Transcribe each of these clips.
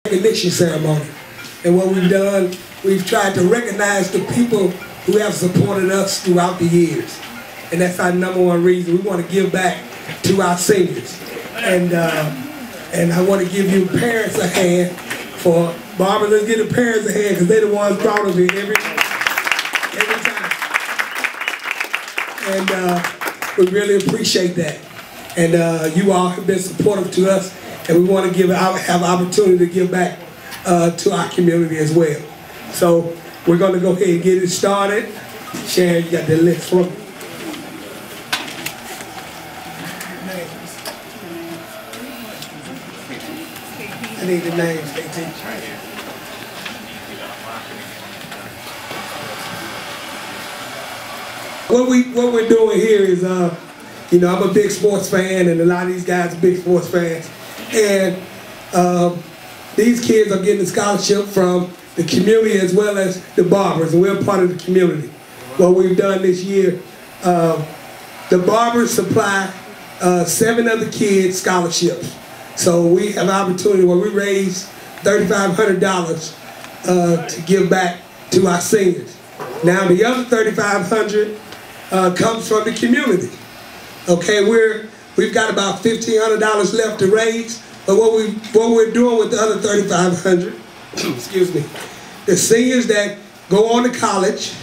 Recognition ceremony. And what we've done, we've tried to recognize the people who have supported us throughout the years. And that's our #1 reason. We want to give back to our seniors. And I want to give you parents a hand for, Barbara, let's give the parents a hand because they're the ones brought us here every time. And we really appreciate that. And you all have been supportive to us, and we want to have opportunity to give back to our community as well. So we're going to go ahead and get it started. Sharon, you got the list for me. I need the names, KT. What we're doing here is, you know, I'm a big sports fan, and a lot of these guys are big sports fans. And these kids are getting a scholarship from the community as well as the Barbers, and we're part of the community. What we've done this year, the Barbers supply 7 other kids scholarships. So we have an opportunity where we raise $3,500 to give back to our seniors. Now the other $3,500 comes from the community. Okay, we've got about $1,500 left to raise, but what we're doing with the other $3,500, excuse me, the seniors that go on to college,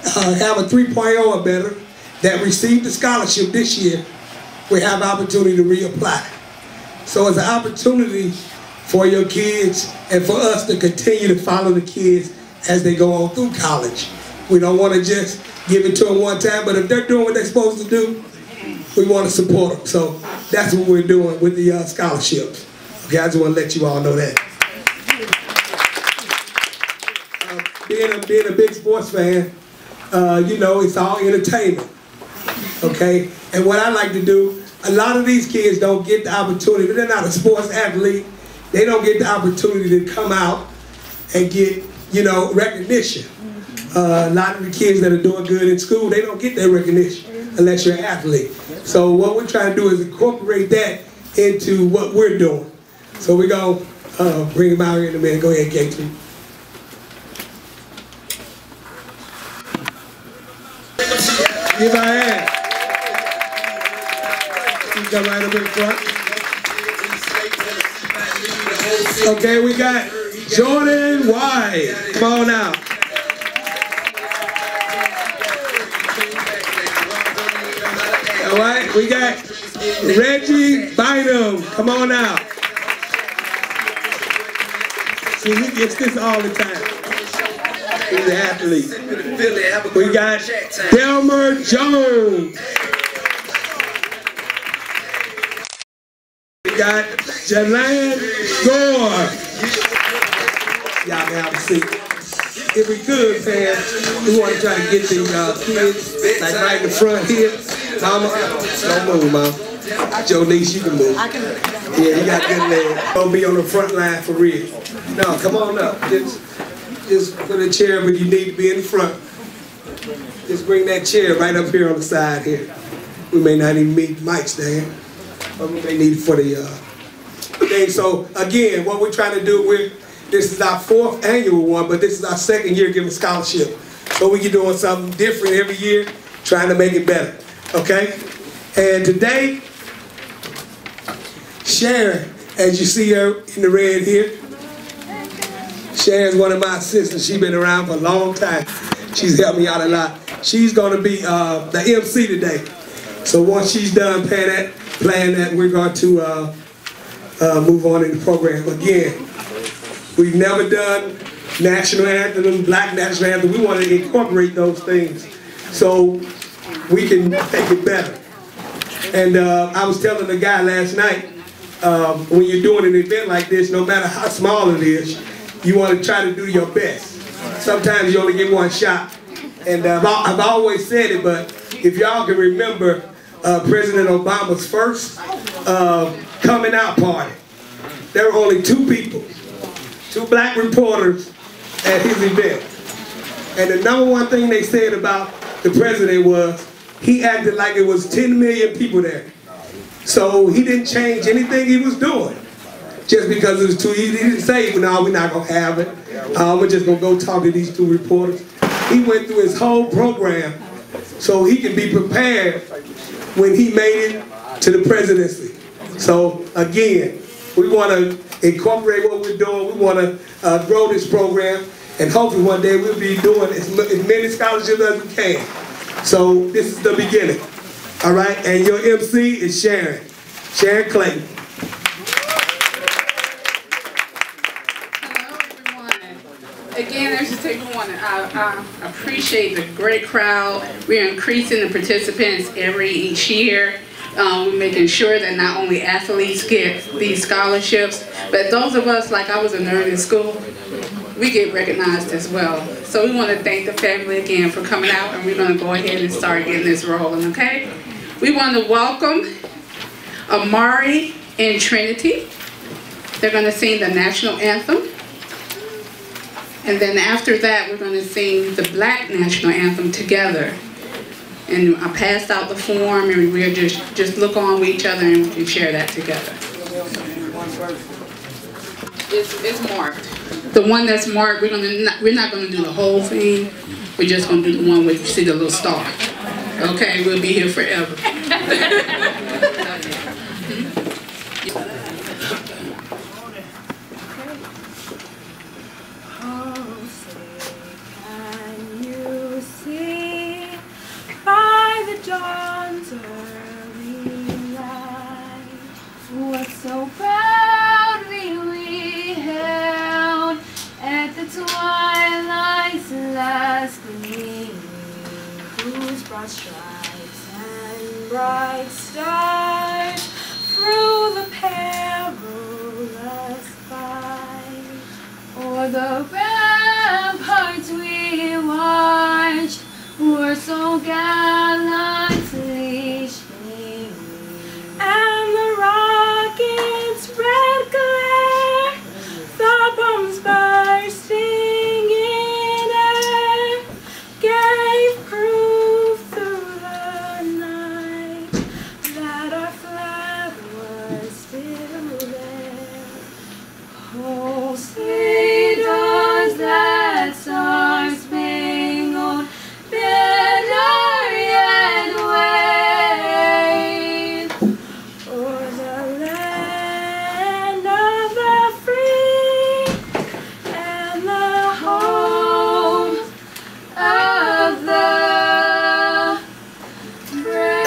have a 3.0 or better, that received the scholarship this year, we have opportunity to reapply. So it's an opportunity for your kids and for us to continue to follow the kids as they go on through college. We don't want to just give it to them one time, but if they're doing what they're supposed to do, we want to support them. So that's what we're doing with the scholarships. Okay, I just want to let you all know that. Being a big sports fan, you know, it's all entertainment. Okay, and what I like to do, a lot of these kids don't get the opportunity, they're not a sports athlete, they don't get the opportunity to come out and get, you know, recognition. A lot of the kids that are doing good in school, they don't get that recognition unless you're an athlete. So what we're trying to do is incorporate that into what we're doing. So we're going to bring him out here in a minute. Go ahead, KT. Give our hand. You come right up in front. Okay, we got Jordan White. Come on out. All right, we got Reggie Bynum. Come on out. See, he gets this all the time. He's an athlete. We got Delmer Jones. We got Jalan Gore. Y'all can have a seat. If we could, fam, we want to try to get the kids like right in the front here. Mama, don't move, Mom. Joe Niece, you can move. I can move. Yeah, you got good legs. Don't be on the front line for real. No, come on up. Just put a chair, but you need to be in the front. Just bring that chair right up here on the side here. We may not even need mics there, but we may need it for the thing. So again, what we're trying to do, this is our 4th annual one, but this is our 2nd year giving scholarship. So we keep doing something different every year, trying to make it better. Okay? And today, Sharon, as you see her in the red here, Sharon's one of my assistants. She's been around for a long time. She's helped me out a lot. She's going to be the MC today. So once she's done playing that, we're going to move on in the program. Again, we've never done national anthem, black national anthem. We want to incorporate those things so we can make it better. And I was telling the guy last night, when you're doing an event like this, no matter how small it is, you want to try to do your best. Sometimes you only get one shot. And I've always said it, but if y'all can remember President Obama's first coming out party, there were only 2 people, 2 black reporters at his event. And the #1 thing they said about the president was he acted like it was 10 million people there. So he didn't change anything he was doing. just because it was too easy. He didn't say, no, we're not going to have it. We're just going to go talk to these 2 reporters. He went through his whole program so he could be prepared when he made it to the presidency. So again, we want to incorporate what we're doing. We want to grow this program, and hopefully one day we'll be doing as many scholarships as we can. So this is the beginning. All right, and your MC is Sharon Clayton. Hello, everyone. Again, I just want to appreciate the great crowd. We're increasing the participants each year. We're making sure that not only athletes get these scholarships, but those of us, like I was a nerd in school, we get recognized as well. So we want to thank the family again for coming out, and we're going to go ahead and start getting this rolling, okay? We want to welcome Amari and Trinity. They're going to sing the national anthem. And then after that, we're going to sing the Black national anthem together. And I passed out the form, and we'll just look on with each other and we share that together. It's marked. The one that's marked, we're not going to do the whole thing. We're just going to do the one where you see the little star. Okay, we'll be here forever. Dawn's early light, what so proudly we held at the twilight's last gleaming, whose broad stripes and bright stars through the perilous fight, o'er the ramparts we watched, were so gallantly streaming, and the rocket's red glare, the bombs bursting in air, gave proof through the night that our flag was still there. Oh, say does that star-spangled banner yet wave o'er the land of the free and the home of the brave.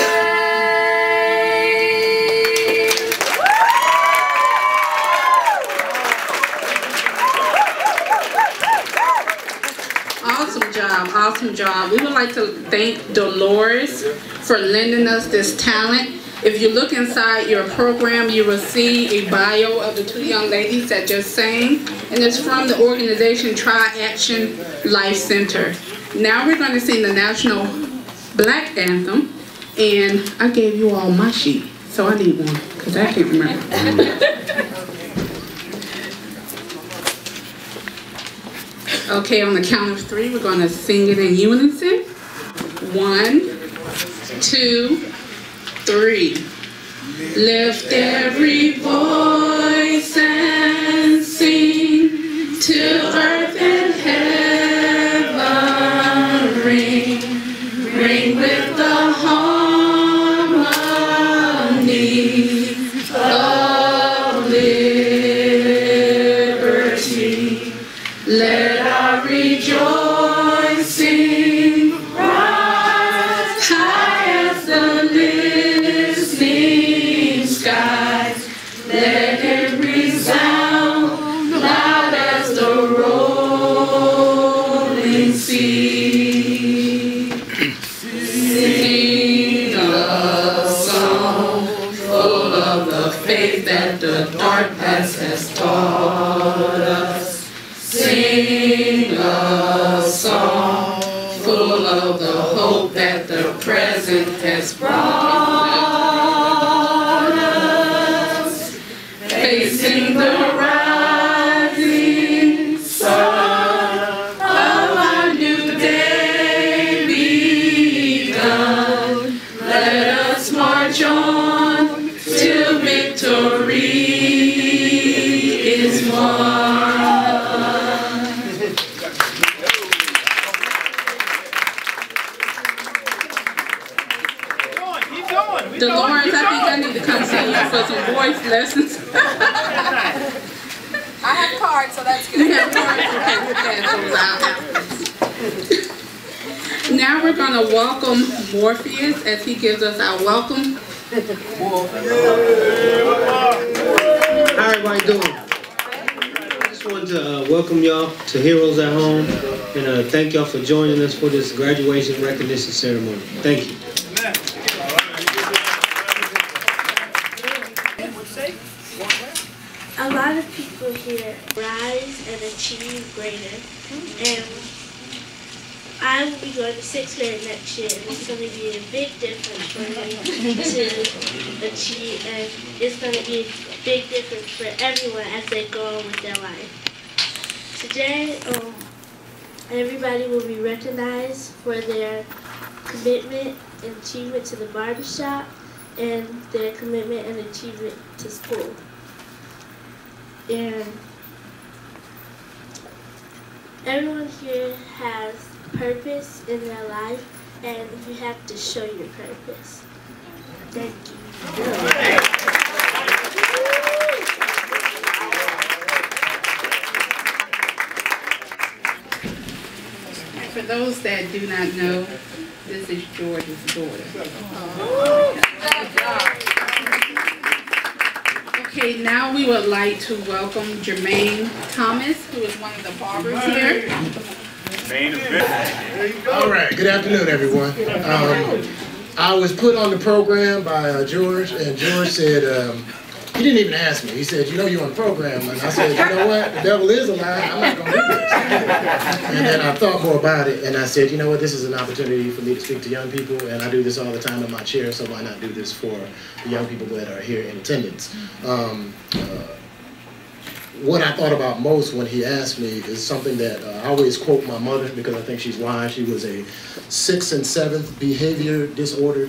Awesome job. We would like to thank Dolores for lending us this talent. If you look inside your program, you will see a bio of the 2 young ladies that just sang, and it's from the organization Tri-Action Life Center. Now we're going to sing the National Black Anthem, and I gave you all my sheet, so I need one, because I can't remember. Okay, on the count of 3, we're going to sing it in unison. 1, 2, 3. Lift every voice and sing till earth and heaven ring. Ring with the harmony of liberty. Let our rejoicing rise high as the listening skies. Let it resound loud as the rolling sea. Sing a song full of the faith that the dark past has taught us. Sing a song full of the hope that the present has brought us. Facing the rising sun of our new day begun. Let us march on till victory. Dolores, I think I need to come see you for some voice lessons. I have cards, so that's good. You have cards? Okay, we'll pass those out. Now we're going to welcome Morpheus as he gives us our welcome. How everybody doing? I just wanted to welcome y'all to Heroes at Home and thank y'all for joining us for this graduation recognition ceremony. Thank you. A lot of people here rise and achieve greater, and I will be going to 6th grade next year, and it's going to be a big difference for me to achieve, and it's going to be a big difference for everyone as they go on with their life. Today, everybody will be recognized for their commitment and achievement to the barbershop and their commitment and achievement to school. And everyone here has purpose in their life, and you have to show your purpose. Thank you. For those that do not know, this is George's daughter. Okay, now we would like to welcome Jermaine Thomas, who is one of the barbers here. All right, good afternoon, everyone. I was put on the program by George, and George said, he didn't even ask me. He said, you know you're on the program. And I said, you know what, the devil is a lie, I'm not going to do this. And then I thought more about it, and I said, you know what, this is an opportunity for me to speak to young people, and I do this all the time in my chair, so why not do this for the young people that are here in attendance. What I thought about most when he asked me is something that I always quote my mother because I think she's wise. She was a 6th and 7th behavior disorder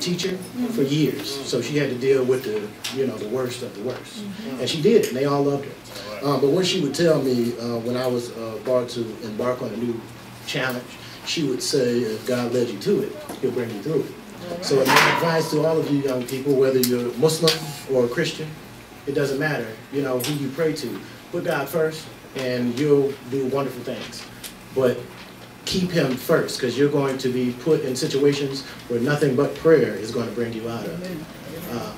teacher for years, so she had to deal with the, the worst of the worst, and she did it, and they all loved her. But what she would tell me when I was about to embark on a new challenge, she would say, if God led you to it, He'll bring you through it. So my advice to all of you young people, whether you're Muslim or Christian, it doesn't matter, who you pray to. Put God first, and you'll do wonderful things. But keep Him first, because you're going to be put in situations where nothing but prayer is going to bring you out of it.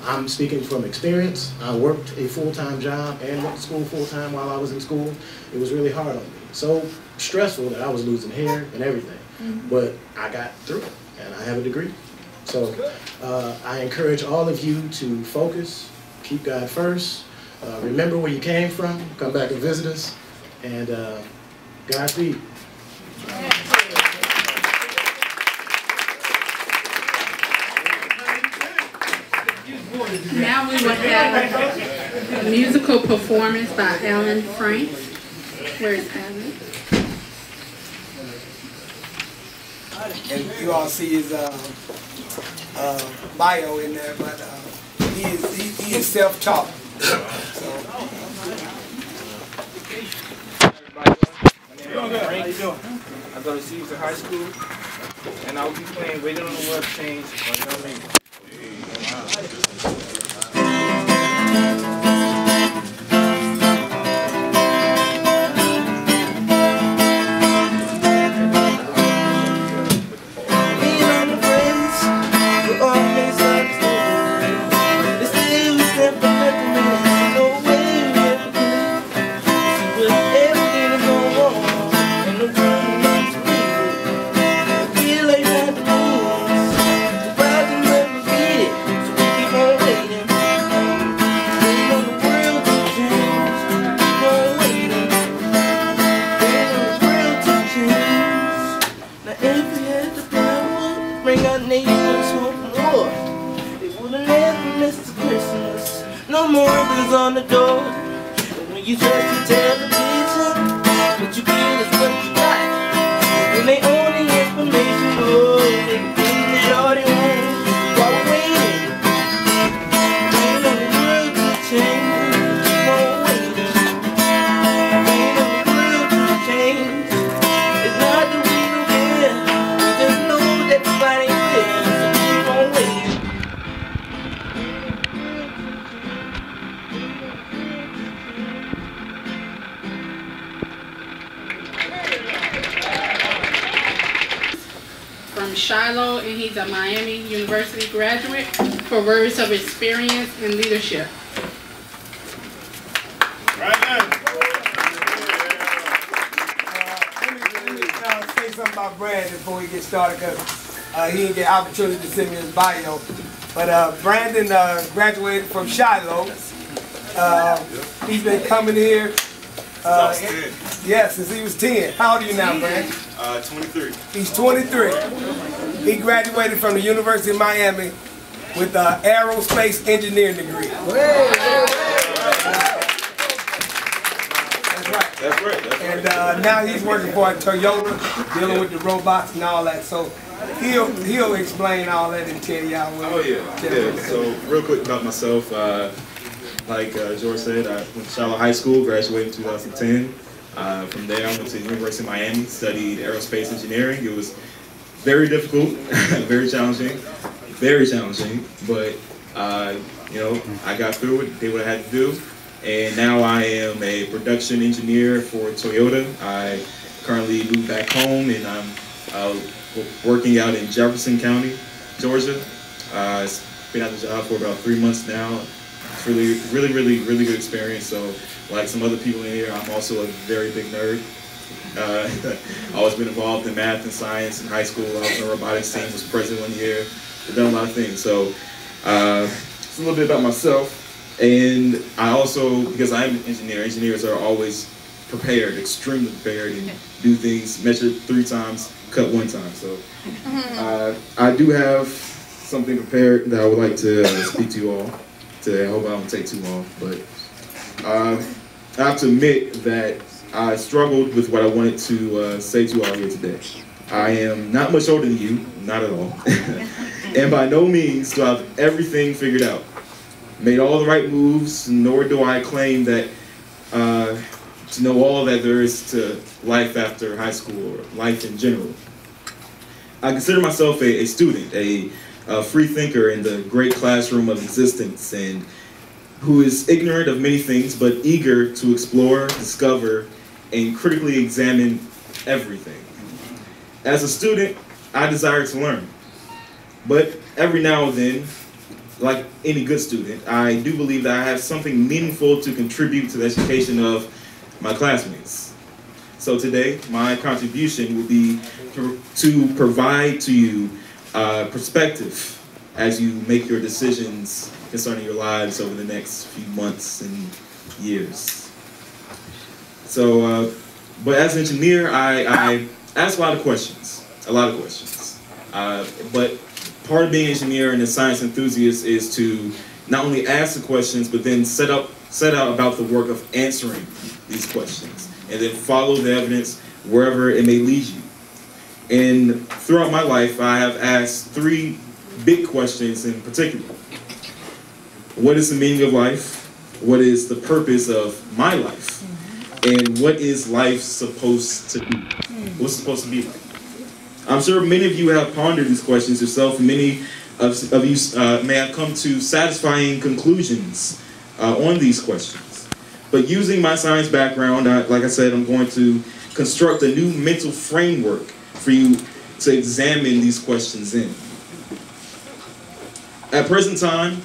I'm speaking from experience. I worked a full-time job and went to school full-time while I was in school. It was really hard on me. So stressful that I was losing hair and everything. But I got through it, and I have a degree. So I encourage all of you to focus, keep God first, remember where you came from, come back and visit us, and Godspeed. Now we will have a musical performance by Alan Frank. Where is Alan? And you all see his bio in there, but he is self-taught. So. How you doing? I go to Caesar High School, and I will be playing Waiting on the World Change on Young Lady. No more ribbons on the door. And when you check the television, what you get is what you got. And they own the information, oh, they can think that all they want while we're waiting. Waiting on the world to change, keep on waiting. Waiting on the world to change. It's not that we don't care, we just know that the body is, so keep on waiting. from Shiloh, and he's a Miami University graduate, for words of experience and leadership. Right now. Let me say something about Brandon before we get started, because he didn't get opportunity to send me his bio. But Brandon graduated from Shiloh. He's been coming here. Yes, since he was 10. How old are you now, Brandon? 23. He's 23. He graduated from the University of Miami with an aerospace engineering degree. That's right. And now he's working for Toyota, dealing with the robots and all that. So he'll explain all that and tell y'all what. Oh yeah. So real quick about myself, like George said, I went to Shiloh High School, graduated in 2010. From there, I went to the University of Miami, studied aerospace engineering. It was very difficult, very challenging, but you know, I got through it, did what I had to do. And now I am a production engineer for Toyota. I currently moved back home, and I'm working out in Jefferson County, Georgia. I've been at the job for about 3 months now. It's really good experience. So, like some other people in here, I'm also a very big nerd. I've always been involved in math and science in high school. I was on the robotics team, was president 1 year. I've done a lot of things. So, it's a little bit about myself. And I also, because I'm an engineer, engineers are always prepared, extremely prepared, and do things, measure 3 times, cut 1 time. So I do have something prepared that I would like to speak to you all today. I hope I don't take too long, but I have to admit that I struggled with what I wanted to say to you all here today. I am not much older than you, not at all, and by no means do I have everything figured out. Made all the right moves, nor do I claim that to know all that there is to life after high school or life in general. I consider myself a student, a free thinker in the great classroom of existence, and who is ignorant of many things but eager to explore, discover, and critically examine everything. As a student, I desire to learn, but every now and then, like any good student, I do believe that I have something meaningful to contribute to the education of my classmates. So today, my contribution will be to provide to you perspective as you make your decisions concerning your lives over the next few months and years. So, but as an engineer, I ask a lot of questions, but part of being an engineer and a science enthusiast is to not only ask the questions, but then set out about the work of answering these questions, and then follow the evidence wherever it may lead you. And throughout my life, I have asked 3 big questions in particular. What is the meaning of life? What is the purpose of my life? And what is life supposed to be? What's it supposed to be like? I'm sure many of you have pondered these questions yourself, and many of you may have come to satisfying conclusions on these questions. But using my science background, like I said, I'm going to construct a new mental framework for you to examine these questions in. At present time,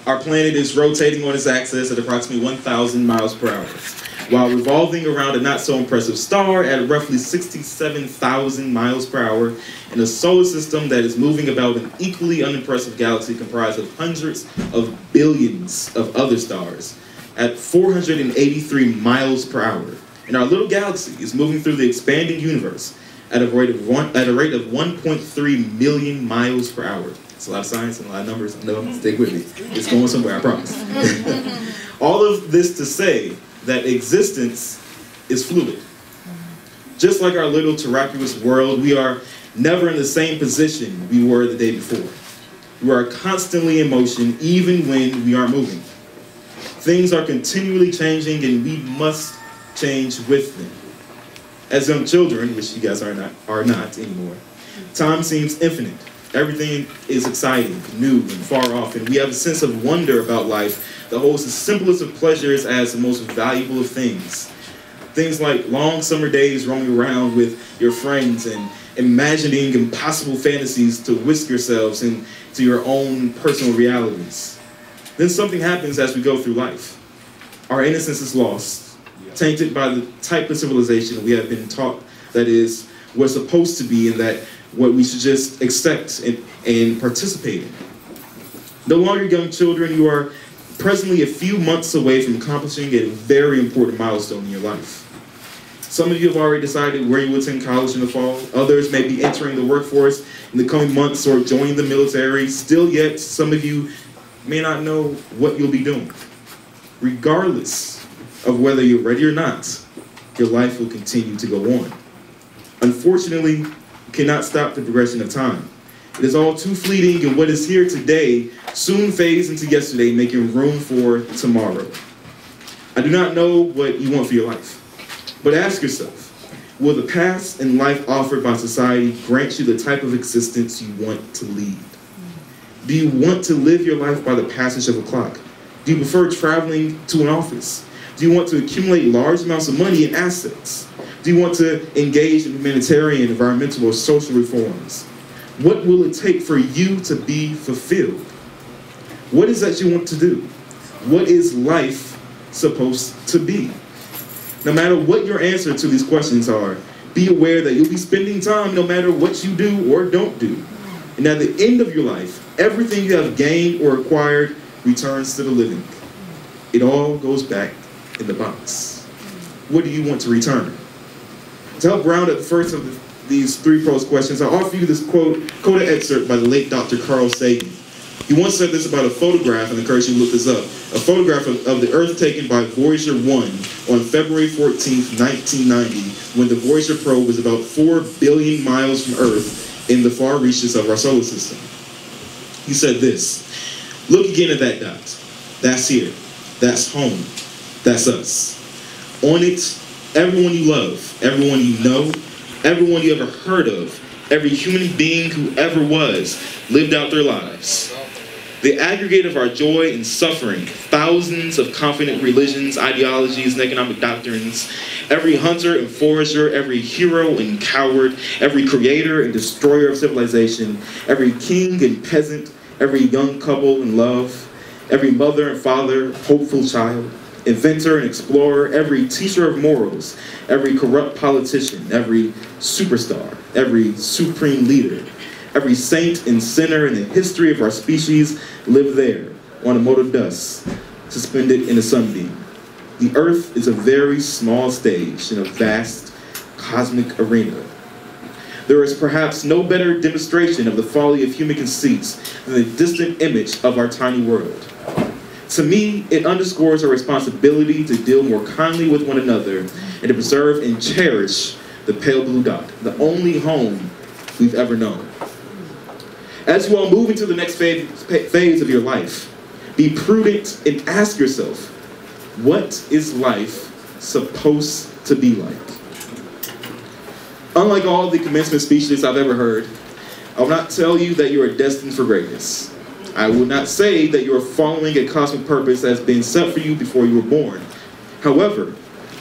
our planet is rotating on its axis at approximately 1,000 miles per hour, while revolving around a not-so-impressive star at roughly 67,000 miles per hour in a solar system that is moving about an equally unimpressive galaxy comprised of hundreds of billions of other stars at 483 miles per hour. And our little galaxy is moving through the expanding universe at a rate of 1.3 million miles per hour. It's a lot of science and a lot of numbers. I know, stick with me. It's going somewhere, I promise. All of this to say that existence is fluid. Just like our little terraqueous world, we are never in the same position we were the day before. We are constantly in motion, even when we aren't moving. Things are continually changing, and we must change with them. As young children, which you guys are not anymore, time seems infinite. Everything is exciting, new, and far off, and we have a sense of wonder about life that holds the simplest of pleasures as the most valuable of things. Things like long summer days roaming around with your friends and imagining impossible fantasies to whisk yourselves into your own personal realities. Then something happens as we go through life. Our innocence is lost, tainted by the type of civilization we have been taught that is we're supposed to be and that what we should just accept and participate in. No longer young children, you are presently a few months away from accomplishing a very important milestone in your life. Some of you have already decided where you will attend college in the fall. Others may be entering the workforce in the coming months or joining the military. Still yet, some of you may not know what you'll be doing. Regardless of whether you're ready or not, your life will continue to go on. Unfortunately, you cannot stop the progression of time. It is all too fleeting, and what is here today soon fades into yesterday, making room for tomorrow. I do not know what you want for your life, but ask yourself, will the past and life offered by society grant you the type of existence you want to lead? Do you want to live your life by the passage of a clock? Do you prefer traveling to an office? Do you want to accumulate large amounts of money and assets? Do you want to engage in humanitarian, environmental, or social reforms? What will it take for you to be fulfilled? What is that you want to do? What is life supposed to be? No matter what your answer to these questions are, be aware that you'll be spending time no matter what you do or don't do. And at the end of your life, everything you have gained or acquired returns to the living. It all goes back in the box. What do you want to return? To help round up the first of these three prose questions, I offer you this quoted excerpt by the late Dr. Carl Sagan. He once said this about a photograph, and I encourage you to look this up, a photograph of the Earth taken by Voyager 1 on February 14th, 1990, when the Voyager probe was about 4 billion miles from Earth in the far reaches of our solar system. He said this, "Look again at that dot. That's here. That's home. That's us. On it, everyone you love, everyone you know, everyone you ever heard of, every human being who ever was, lived out their lives. The aggregate of our joy and suffering, thousands of confident religions, ideologies, and economic doctrines, every hunter and forager, every hero and coward, every creator and destroyer of civilization, every king and peasant, every young couple in love, every mother and father, hopeful child, inventor and explorer, every teacher of morals, every corrupt politician, every superstar, every supreme leader, every saint and sinner in the history of our species lived there on a mote of dust, suspended in a sunbeam. The earth is a very small stage in a vast cosmic arena. There is perhaps no better demonstration of the folly of human conceits than the distant image of our tiny world. To me, it underscores our responsibility to deal more kindly with one another and to preserve and cherish the pale blue dot, the only home we've ever known. As you all move into the next phase of your life, be prudent and ask yourself, what is life supposed to be like? Unlike all the commencement speeches I've ever heard, I will not tell you that you are destined for greatness. I will not say that you are following a cosmic purpose that has been set for you before you were born. However,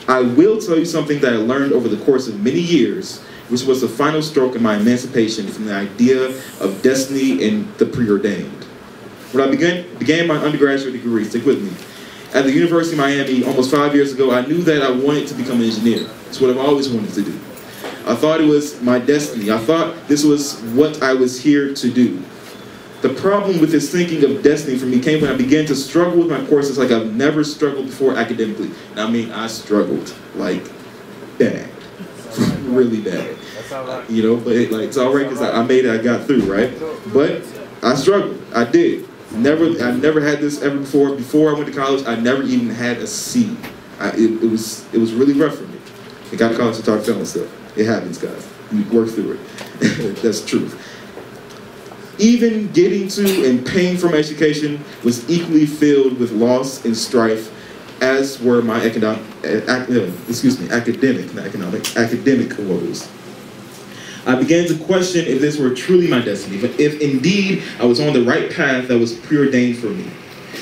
I will tell you something that I learned over the course of many years, which was the final stroke in my emancipation from the idea of destiny and the preordained. When I began my undergraduate degree, stick with me, at the University of Miami almost 5 years ago, I knew that I wanted to become an engineer. It's what I've always wanted to do. I thought it was my destiny. I thought this was what I was here to do. The problem with this thinking of destiny for me came when I began to struggle with my courses like I've never struggled before academically. And I mean, I struggled like bad, really bad. You know, but it's all right because I made it, I got through, right? But I struggled, I did. I never had this ever before. Before I went to college, I never even had a C. It was really rough for me. I got to college to talk film and stuff. It happens, guys. You work through it. That's the truth. Even getting to and paying for my education was equally filled with loss and strife, as were my academic woes. I began to question if this were truly my destiny, but if indeed I was on the right path that was preordained for me.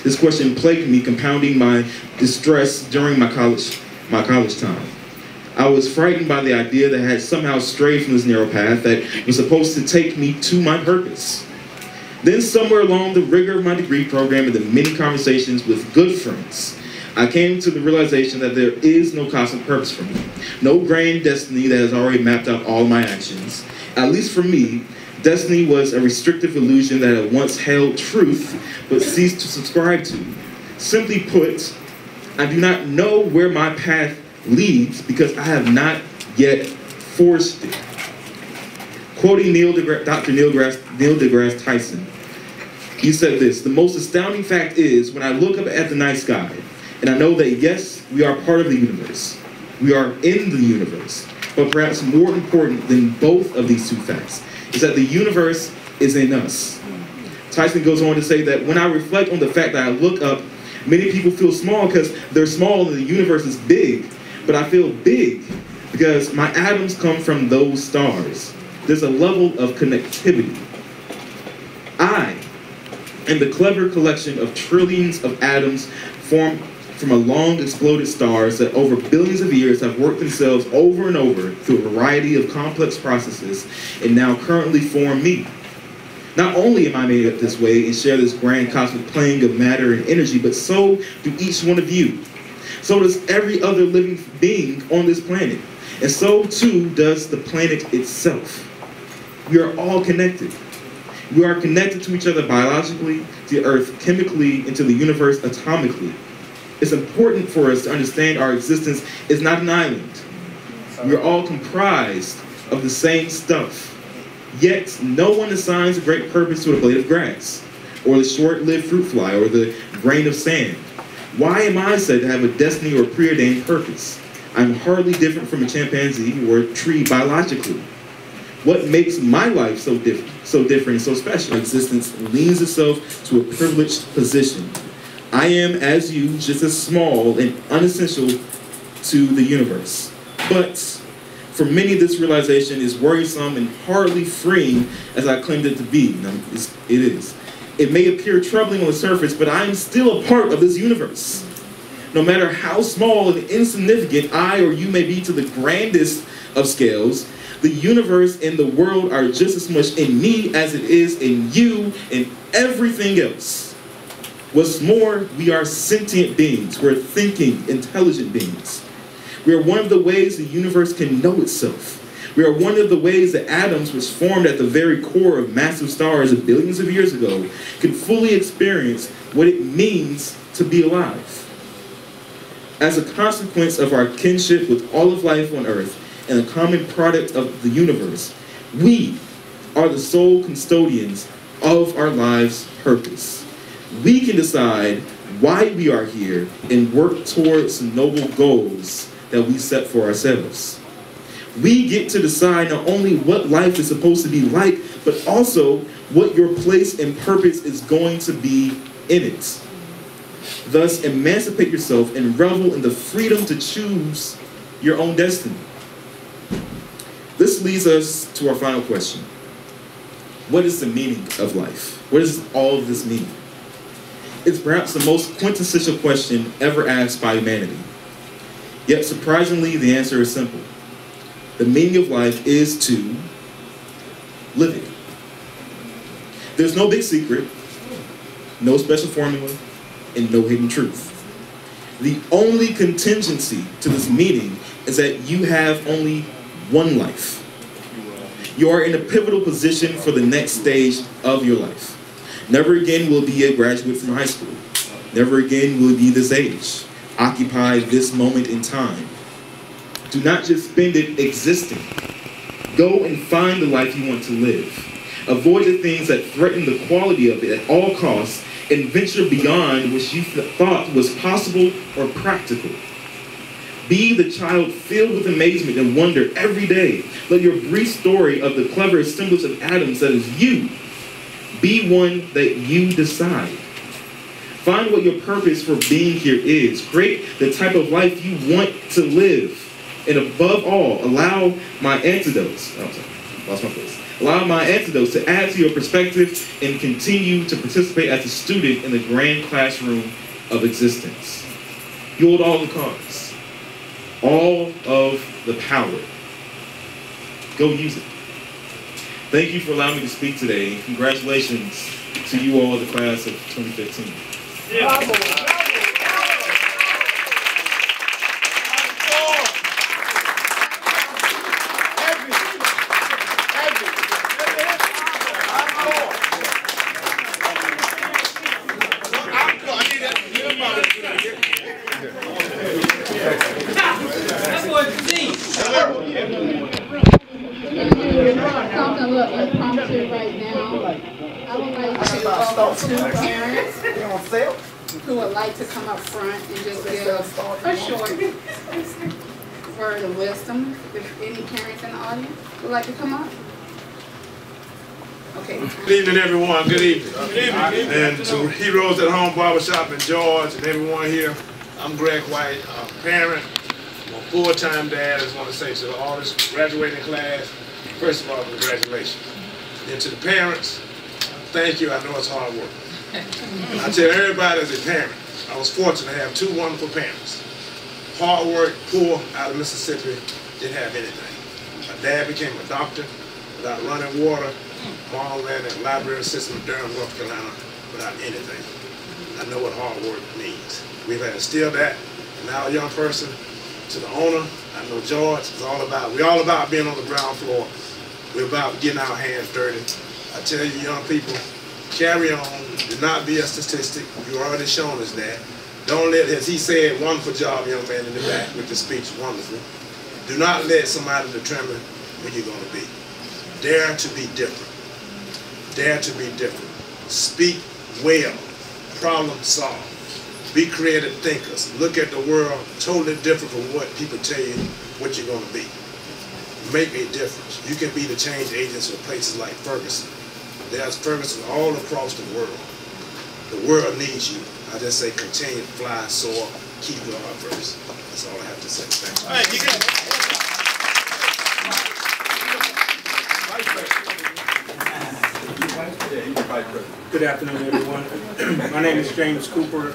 This question plagued me, compounding my distress during my college time. I was frightened by the idea that I had somehow strayed from this narrow path that was supposed to take me to my purpose. Then somewhere along the rigor of my degree program and the many conversations with good friends, I came to the realization that there is no cosmic purpose for me, no grand destiny that has already mapped out all my actions. At least for me, destiny was a restrictive illusion that had once held truth but ceased to subscribe to. Simply put, I do not know where my path leads because I have not yet forced it. Quoting Dr. Neil deGrasse Tyson, he said this: "The most astounding fact is when I look up at the night sky and I know that yes, we are part of the universe. We are in the universe. But perhaps more important than both of these two facts is that the universe is in us." Tyson goes on to say that when I reflect on the fact that I look up, many people feel small because they're small and the universe is big. But I feel big because my atoms come from those stars. There's a level of connectivity. I am the clever collection of trillions of atoms formed from a long exploded stars that over billions of years have worked themselves over and over through a variety of complex processes and now currently form me. Not only am I made up this way and share this grand cosmic plane of matter and energy, but so do each one of you. So does every other living being on this planet. And so too does the planet itself. We are all connected. We are connected to each other biologically, to the earth chemically, and to the universe atomically. It's important for us to understand our existence is not an island. We are all comprised of the same stuff. Yet, no one assigns a great purpose to a blade of grass, or the short-lived fruit fly, or the grain of sand. Why am I said to have a destiny or preordained purpose? I'm hardly different from a chimpanzee or a tree biologically. What makes my life so different and so special? My existence leans itself to a privileged position. I am, as you, just as small and unessential to the universe. But for many, this realization is worrisome and hardly freeing as I claimed it to be. Now, it is. It may appear troubling on the surface, but I am still a part of this universe. No matter how small and insignificant I or you may be to the grandest of scales, the universe and the world are just as much in me as it is in you and everything else. What's more, we are sentient beings. We're thinking, intelligent beings. We are one of the ways the universe can know itself. We are one of the ways that atoms, which formed at the very core of massive stars billions of years ago, can fully experience what it means to be alive. As a consequence of our kinship with all of life on Earth and a common product of the universe, we are the sole custodians of our life's purpose. We can decide why we are here and work towards the noble goals that we set for ourselves. We get to decide not only what life is supposed to be like, but also what your place and purpose is going to be in it. Thus, emancipate yourself and revel in the freedom to choose your own destiny. This leads us to our final question. What is the meaning of life? What does all of this mean? It's perhaps the most quintessential question ever asked by humanity. Yet surprisingly, the answer is simple. The meaning of life is to live it. There's no big secret, no special formula, and no hidden truth. The only contingency to this meaning is that you have only one life. You are in a pivotal position for the next stage of your life. Never again will be a graduate from high school. Never again will be this age. Occupy this moment in time. Do not just spend it existing. Go and find the life you want to live. Avoid the things that threaten the quality of it at all costs and venture beyond what you thought was possible or practical. Be the child filled with amazement and wonder every day. Let your brief story of the clever assemblage of atoms that is you be one that you decide. Find what your purpose for being here is. Create the type of life you want to live. And above all, allow my antidotes. Oh, sorry, lost my place. Allow my antidotes to add to your perspective and continue to participate as a student in the grand classroom of existence. You hold all the cards. all of the power. Go use it. Thank you for allowing me to speak today. Congratulations to you all, the class of 2015. Yeah. Something a little impromptu right now. I would like to welcome two parents who would like to come up front and just give a short word of wisdom. If any parents in the audience would like to come up. Okay. Good evening, everyone. Good evening. Good evening. And to Heroes at Home Barbershop and George and everyone here, I'm Greg White, parent. I'm a full-time dad. I just want to say to all this graduating class, first of all, congratulations. And to the parents, thank you. I know it's hard work. I tell everybody as a parent, I was fortunate to have two wonderful parents. Hard work, poor, out of Mississippi, didn't have anything. My dad became a doctor without running water. Mom ran a library system in Durham, North Carolina, without anything. I know what hard work means. We've had to instill that in our young person. To the owner, I know George, we're all about being on the ground floor. We're about getting our hands dirty. I tell you, young people, carry on. Do not be a statistic. You already shown us that. Don't let, as he said, wonderful job, young man in the back with the speech, wonderful. Do not let somebody determine where you're going to be. Dare to be different. Dare to be different. Speak well. Problem solve. Be creative thinkers. Look at the world totally different from what people tell you what you're going to be. Make a difference. You can be the change agents for places like Ferguson. There's Ferguson all across the world. The world needs you. I just say continue to fly, soar, keep God first. That's all I have to say. Thank you. All right, you got Good afternoon, everyone. My name is James Cooper.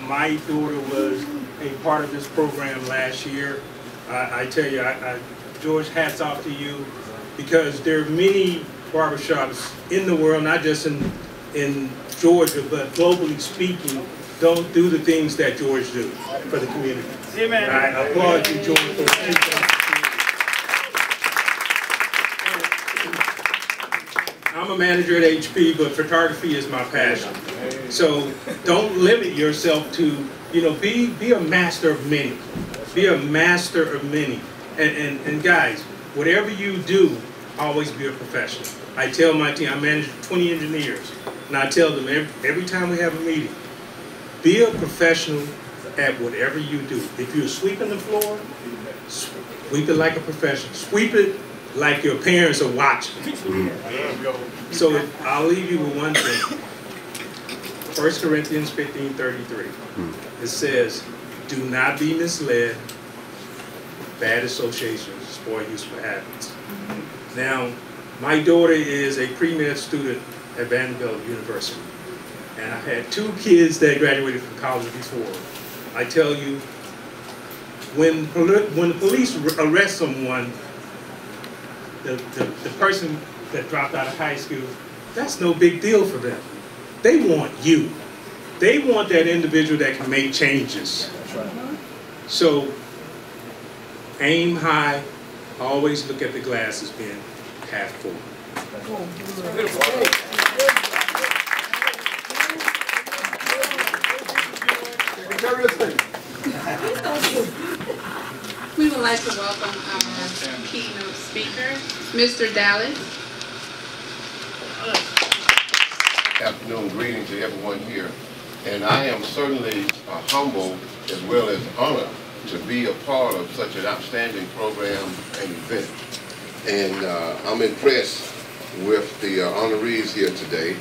My daughter was a part of this program last year. I tell you, George, hats off to you, because there are many barbershops in the world, not just in Georgia, but globally speaking, don't do the things that George do for the community. Amen. I applaud you, George, for what you've done. I'm a manager at HP, but photography is my passion. So don't limit yourself to, be a master of many. Be a master of many. And guys, whatever you do, always be a professional. I tell my team, I manage 20 engineers, and I tell them every time we have a meeting, be a professional at whatever you do. If you're sweeping the floor, sweep it like a professional. Sweep it like your parents are watching. So I'll leave you with one thing. 1 Corinthians 15:33. It says, do not be misled. Bad associations spoil useful habits. Now, my daughter is a pre-med student at Vanderbilt University. And I've had two kids that graduated from college before. I tell you, when the police arrest someone, the person that dropped out of high school, that's no big deal for them. They want you. They want that individual that can make changes. So aim high, always look at the glass as being half full. We would like to welcome our keynote speaker, Mr. Dallas. Afternoon, greeting to everyone here. And I am certainly humbled as well as honored to be a part of such an outstanding program and event. And I'm impressed with the honorees here today.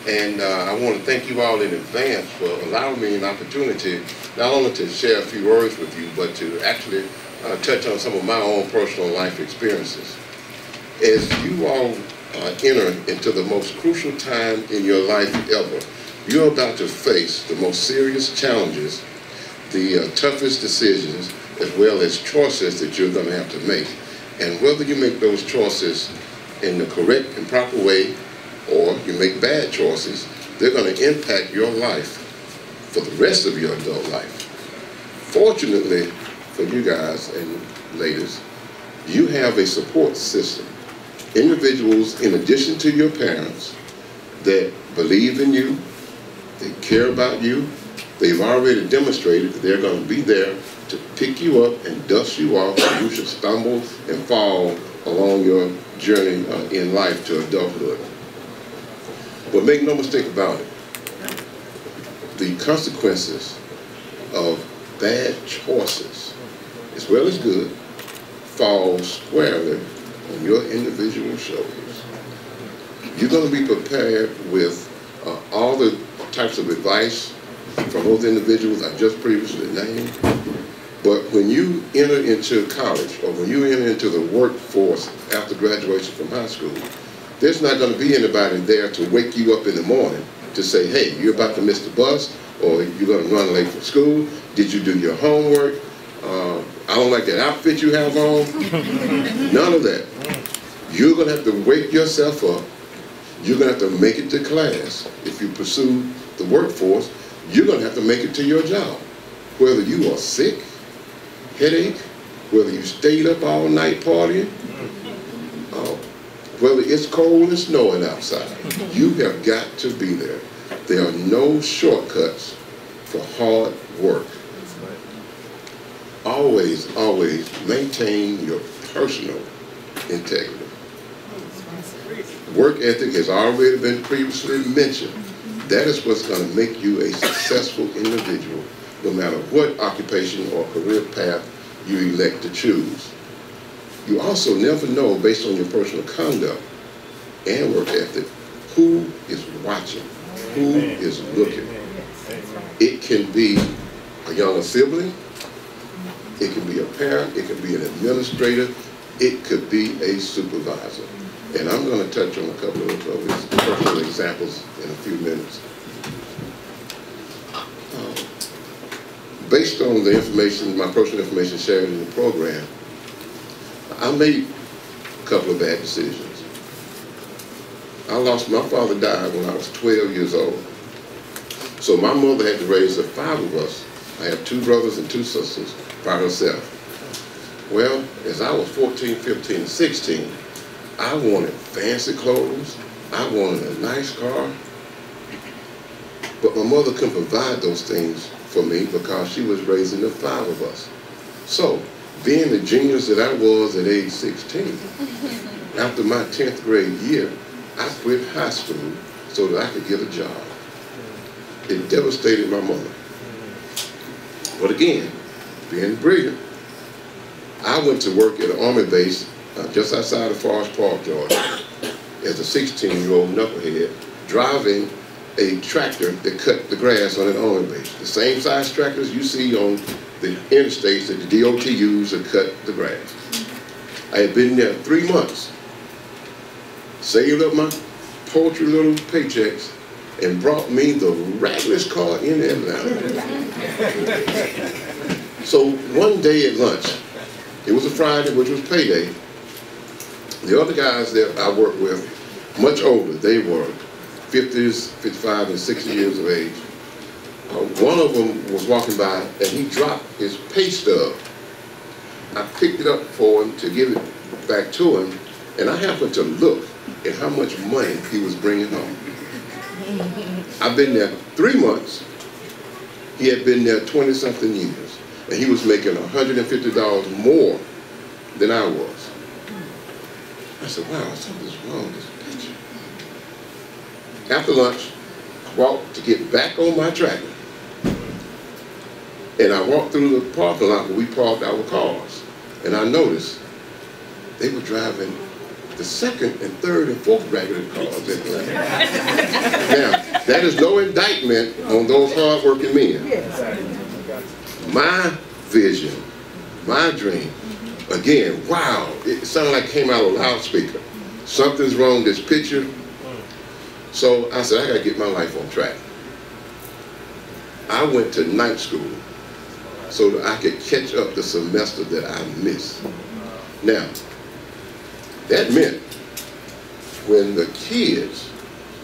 And I want to thank you all in advance for allowing me an opportunity not only to share a few words with you, but to actually touch on some of my own personal life experiences. As you all enter into the most crucial time in your life ever, you're about to face the most serious challenges, the toughest decisions, as well as choices that you're going to have to make. And whether you make those choices in the correct and proper way, or you make bad choices, they're going to impact your life for the rest of your adult life. Fortunately for you guys and ladies, you have a support system. Individuals, in addition to your parents, that believe in you, they care about you, they've already demonstrated that they're going to be there to pick you up and dust you off so you should stumble and fall along your journey in life to adulthood. But make no mistake about it, the consequences of bad choices, as well as good, fall squarely on your individual shoulders. You're going to be prepared with all the types of advice from those individuals I just previously named. But when you enter into college, or when you enter into the workforce after graduation from high school, there's not going to be anybody there to wake you up in the morning to say, hey, you're about to miss the bus, or you're going to run late for school. Did you do your homework? I don't like that outfit you have on. None of that. You're going to have to wake yourself up. You're going to have to make it to class. If you pursue the workforce, you're going to have to make it to your job. Whether you are sick, headache, whether you stayed up all night partying, whether it's cold and snowing outside, you have got to be there. There are no shortcuts for hard work. Always, always maintain your personal integrity. Work ethic has already been previously mentioned. That is what's going to make you a successful individual, no matter what occupation or career path you elect to choose. You also never know, based on your personal conduct and work ethic, who is watching, who is looking. It can be a younger sibling, it can be a parent, it can be an administrator, it could be a supervisor. And I'm going to touch on a couple of these personal examples in a few minutes. Based on the information, my personal information shared in the program, I made a couple of bad decisions. My father died when I was 12 years old. So my mother had to raise the 5 of us. I have 2 brothers and 2 sisters by herself. Well, as I was 14, 15, 16, I wanted fancy clothes. I wanted a nice car. But my mother couldn't provide those things for me because she was raising the 5 of us. So, being the genius that I was at age 16, after my 10th grade year, I quit high school so that I could get a job. It devastated my mother. But again, being brilliant, I went to work at an Army base just outside of Forest Park, Georgia, as a 16-year-old knucklehead, driving a tractor that cut the grass on an Army base. The same size tractors you see on the interstates that the DOT used to cut the grass. I had been there 3 months, saved up my paltry little paychecks, and brought me the raggedest car in Atlanta. So one day at lunch, it was a Friday, which was payday, the other guys that I worked with, much older, they were 50s, 55, and 60 years of age. One of them was walking by and he dropped his pay stub. I picked it up for him to give it back to him, and I happened to look at how much money he was bringing home. I've been there 3 months. He had been there 20-something years, and he was making $150 more than I was. I said, wow, something's wrong with this picture. After lunch, I walked to get back on my tractor. And I walked through the parking lot where we parked our cars. And I noticed they were driving the 2nd and 3rd and 4th ragged cars in Atlanta. Now, that is no indictment on those hard-working men. My vision, my dream, again, wow, it sounded like it came out of a loudspeaker. Something's wrong with this picture. So I said, I gotta get my life on track. I went to night school. so that I could catch up the semester that I missed. Now, that meant when the kids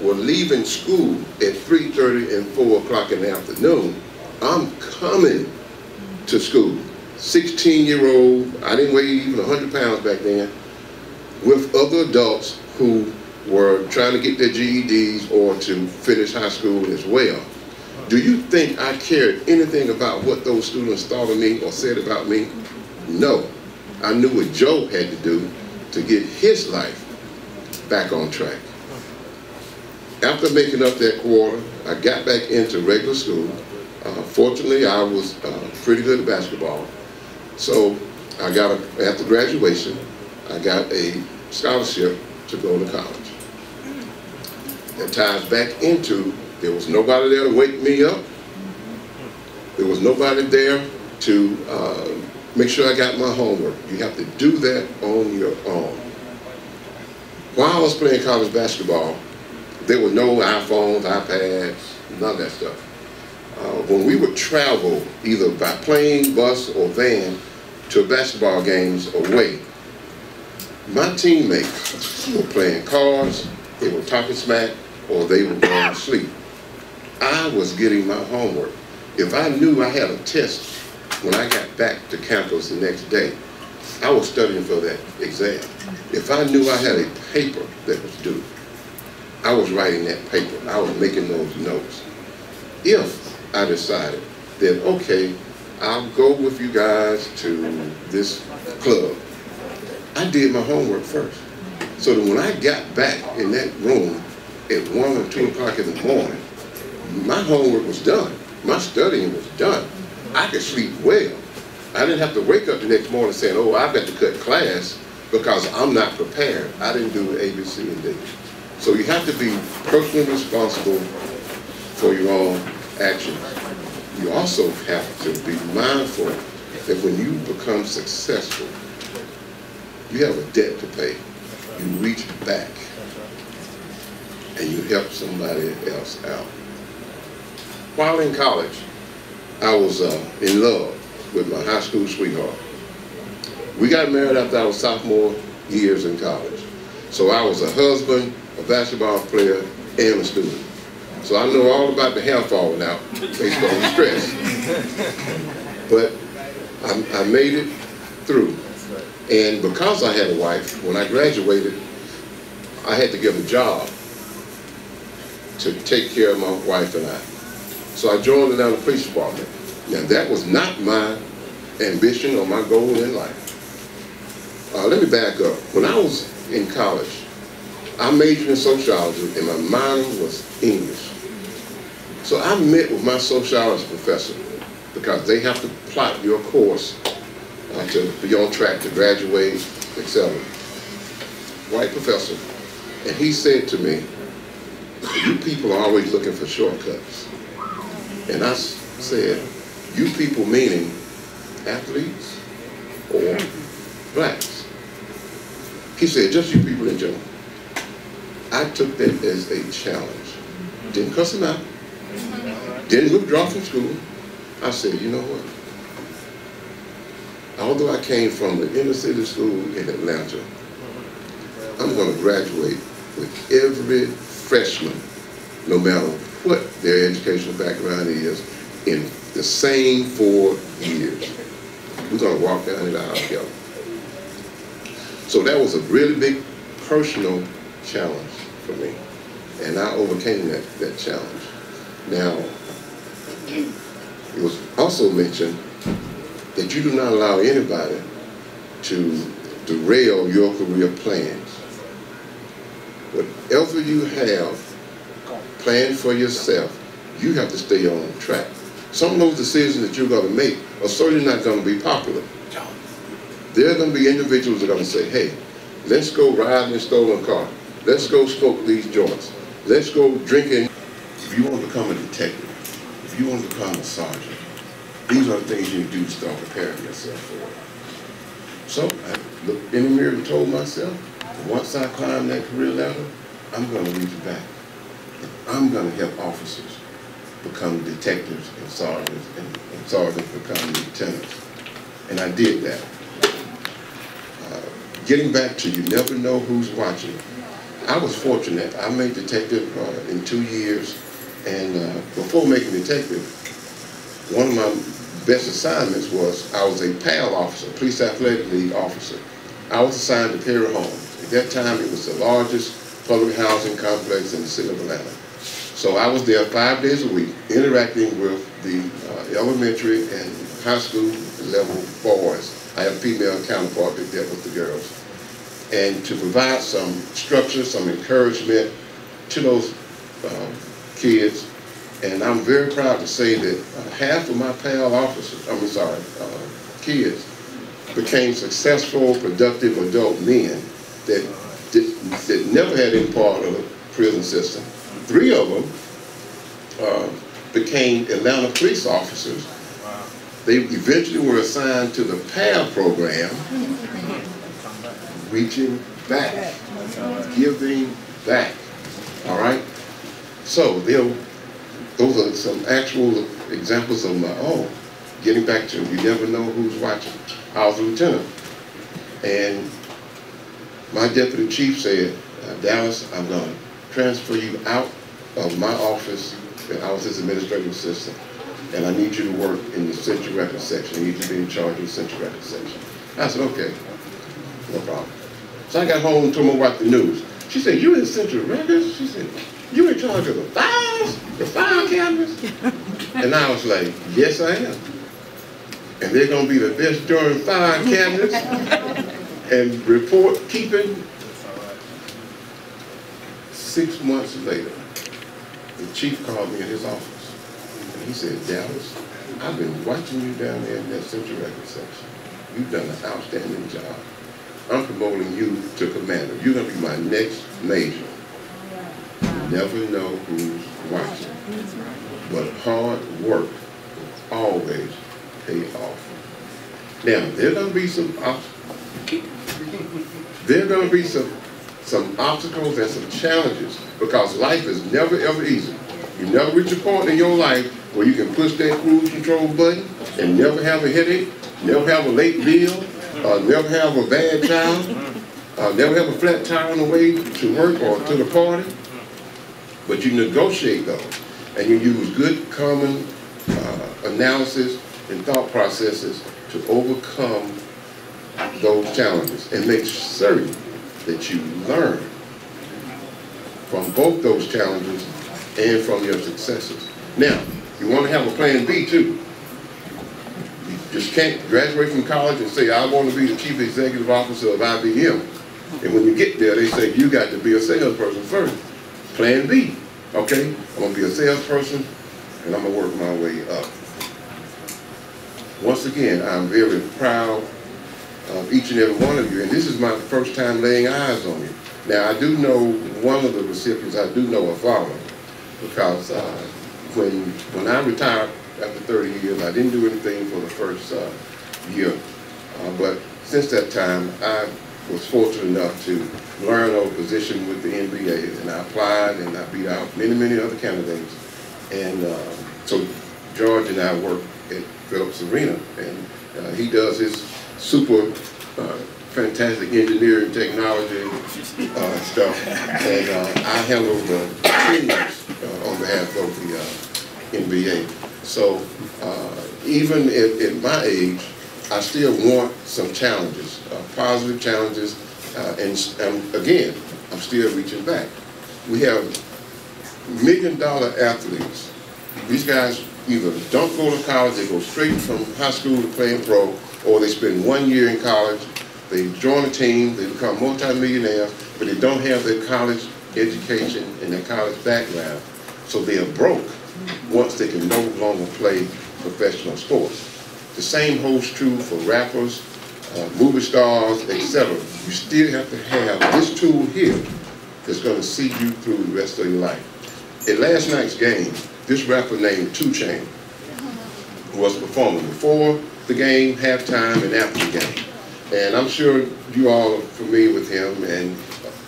were leaving school at 3:30 and 4 o'clock in the afternoon, I'm coming to school. 16-year-old, I didn't weigh even 100 pounds back then, with other adults who were trying to get their GEDs or to finish high school as well. Do you think I cared anything about what those students thought of me or said about me? No. I knew what Joe had to do to get his life back on track. After making up that quarter, I got back into regular school. Fortunately, I was pretty good at basketball. So I got, after graduation, I got a scholarship to go to college. That ties back into, there was nobody there to wake me up. There was nobody there to make sure I got my homework. You have to do that on your own. While I was playing college basketball, there were no iPhones, iPads, none of that stuff. When we would travel, either by plane, bus, or van, to basketball games away, my teammates were playing cards, they were talking smack, or they were going to sleep. I was getting my homework. If I knew I had a test when I got back to campus the next day, I was studying for that exam. If I knew I had a paper that was due, I was writing that paper. I was making those notes. If I decided that, okay, I'll go with you guys to this club, I did my homework first. So that when I got back in that room at 1 or 2 o'clock in the morning, my homework was done. My studying was done. I could sleep well. I didn't have to wake up the next morning saying, oh, I've got to cut class because I'm not prepared. I didn't do A, B, C, and D. So you have to be personally responsible for your own actions. You also have to be mindful that when you become successful, you have a debt to pay. You reach back and you help somebody else out. While in college, I was in love with my high school sweetheart. We got married after I was sophomore years in college. So I was a husband, a basketball player, and a student. So I know all about the hair falling out based on the stress. But I made it through. And because I had a wife, when I graduated, I had to get a job to take care of my wife and I. So I joined the Atlanta Police Department. Now that was not my ambition or my goal in life. Let me back up. When I was in college, I majored in sociology and my minor was English. So I met with my sociology professor because they have to plot your course to be on track to graduate, etc. White professor. And he said to me, you people are always looking for shortcuts. And I said, you people meaning athletes or blacks? He said, just you people in general. I took that as a challenge. Didn't cuss him out. Didn't withdraw from school. I said, you know what? Although I came from the inner city school in Atlanta, I'm going to graduate with every freshman, no matter what their educational background is, in the same 4 years. We're going to walk down the aisle together. So that was a really big personal challenge for me. And I overcame that challenge. Now, it was also mentioned that you do not allow anybody to derail your career plans. Whatever you have planned for yourself, you have to stay on track. Some of those decisions that you're going to make are certainly not going to be popular. There are going to be individuals that are going to say, hey, let's go ride in a stolen car. Let's go smoke these joints. Let's go drinking. If you want to become a detective, if you want to become a sergeant, these are the things you do to start preparing yourself for it. So I looked in the mirror and told myself, once I climb that career ladder, I'm going to reach back. I'm going to help officers become detectives and sergeants, and sergeants become lieutenants. And I did that. Getting back to you never know who's watching. I was fortunate. I made detective in 2 years, and before making detective, one of my best assignments was I was a PAL officer, Police Athletic League officer. I was assigned to Perry Homes. At that time, it was the largest public housing complex in the city of Atlanta. So I was there 5 days a week, interacting with the elementary and high school level boys. I had a female counterpart that dealt with the girls. And to provide some structure, some encouragement to those kids. And I'm very proud to say that half of my PAL officers, kids, became successful, productive adult men that never had any part of the prison system. 3 of them became Atlanta police officers. They eventually were assigned to the PAL program, reaching back, giving back, all right? So those are some actual examples of my own. Getting back to, you never know who's watching. I was a lieutenant, and my deputy chief said, Dallas, I'm going to transfer you out of my office. I was his administrative assistant, and I need you to work in the Central Records section. I need you to be in charge of the Central Records section. I said, okay, no problem. So I got home and told my wife the news. She said, you in Central Records? She said, you in charge of the files? The file cabinets? And I was like, yes, I am. And they're going to be the best darn file cabinets and report keeping. 6 months later, the chief called me in his office. And he said, Dallas, I've been watching you down there in that Central Records section. You've done an outstanding job. I'm promoting you to commander. You're going to be my next major. You never know who's watching. But hard work will always pay off. Now, there are going to be some obstacles and some challenges, because life is never ever easy. You never reach a point in your life where you can push that cruise control button and never have a headache, never have a late bill, never have a bad child, never have a flat tire on the way to work or to the party. But you negotiate those, and you use good common analysis and thought processes to overcome those challenges and make certain that you learn from both those challenges and from your successes. Now, you want to have a plan B too. You just can't graduate from college and say, I want to be the chief executive officer of IBM. And when you get there, they say, you got to be a salesperson first. Plan B, okay? I'm going to be a salesperson, and I'm going to work my way up. Once again, I'm very proud of each and every one of you, and this is my first time laying eyes on you. Now, I do know one of the recipients, I do know a father, because when I retired after 30 years, I didn't do anything for the first year, but since that time, I was fortunate enough to learn a position with the NBA, and I applied and I beat out many, many other candidates. And so George and I work at Phillips Arena, and he does his super fantastic engineering technology stuff, and I handle the teams on behalf of the NBA. So even at my age, I still want some challenges, positive challenges, and again, I'm still reaching back. We have $1 million athletes. These guys either don't go to college, they go straight from high school to playing pro, or they spend 1 year in college, they join a team, they become multimillionaires, but they don't have their college education and their college background, so they are broke once they can no longer play professional sports. The same holds true for rappers, movie stars, etc. You still have to have this tool here that's going to see you through the rest of your life. At last night's game, this rapper named 2 Chainz was performing before the game, halftime, and after the game. And I'm sure you all are familiar with him, and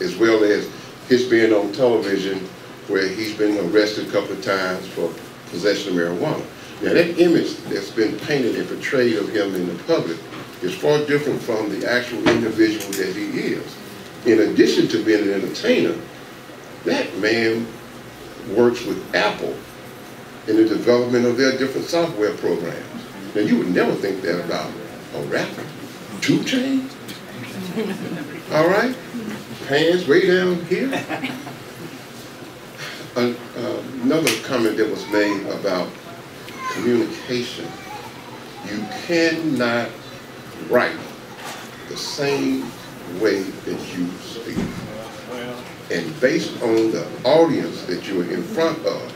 as well as his being on television, where he's been arrested a couple of times for possession of marijuana. Now that image that's been painted and portrayed of him in the public is far different from the actual individual that he is. In addition to being an entertainer, that man works with Apple in the development of their different software programs. Now you would never think that about a rapper. 2 Chainz? All right? Pants way down here. Another comment that was made about communication. You cannot write the same way that you speak. And based on the audience that you're in front of,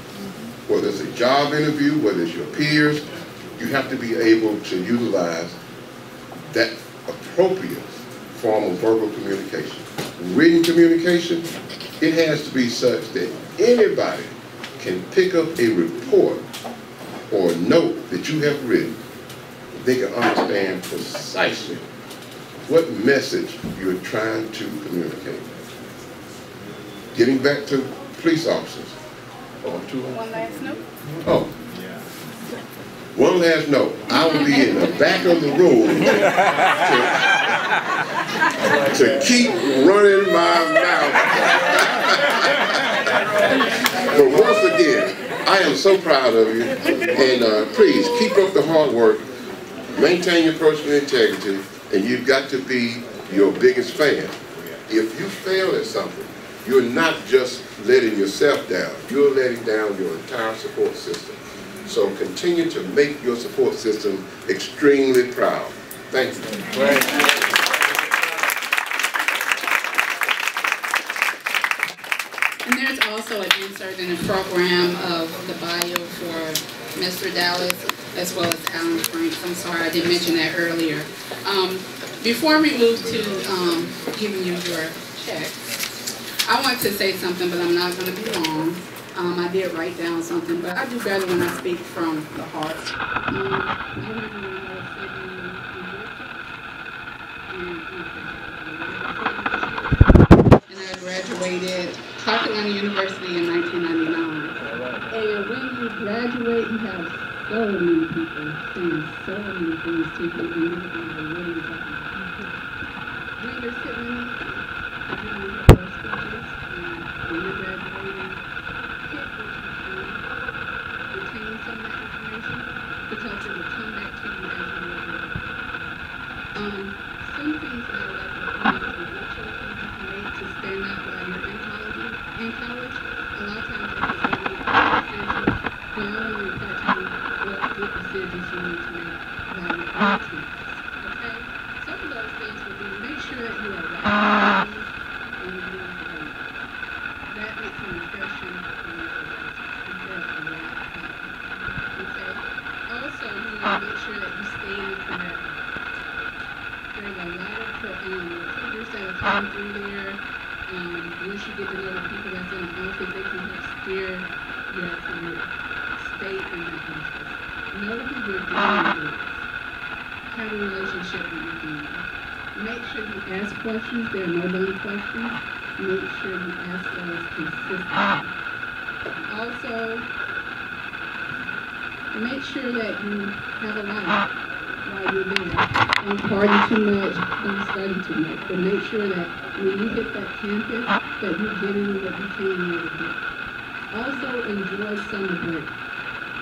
whether it's a job interview, whether it's your peers, you have to be able to utilize that appropriate form of verbal communication. Written communication, it has to be such that anybody can pick up a report or a note that you have written. They can understand precisely what message you're trying to communicate. Getting back to police officers. One last note. Oh. One last note. I will be in the back of the room to keep running my mouth. But once again, I am so proud of you. And please, keep up the hard work. Maintain your personal integrity. And you've got to be your biggest fan. If you fail at something, you're not just letting yourself down. You're letting down your entire support system. So continue to make your support system extremely proud. Thank you. Right. And there's also an insert in the program of the bio for Mr. Dallas, as well as Alan Franks. I'm sorry, I didn't mention that earlier. Before we move to giving you your check, I want to say something, but I'm not going to be long. I did write down something, but I do better when I speak from the heart. And I graduated Clark University in 1999. And when you graduate, you have so many people saying so many things to you, and you don't know what you're talking about. When you're sitting in your first speeches, when you're graduating, retain some of that information because it will come back to you as you move on. Some things that I like to point out with what choices you can make to stand out while you're in college. A lot of times it's a very decision, but I want to impart to you what good decisions you need to make while you're in campus. Okay? Some of those things will be make sure that you are right and you're doing the right. That makes an impression on your okay? Also, you want to make sure that you stay in the community. There's a lot of recruiters that are coming through there. Once you get to know the people that's in the office, they can help steer your career. Stay in the office. Know who you're dealing with. Have a relationship with your dean. Make sure you ask questions. There are no dumb questions. Make sure you ask those consistently. Also, make sure that you have a life while you're there. Don't party too much, don't study too much. But make sure that when you hit that campus, that you're getting what you came here to get. Also, enjoy summer break.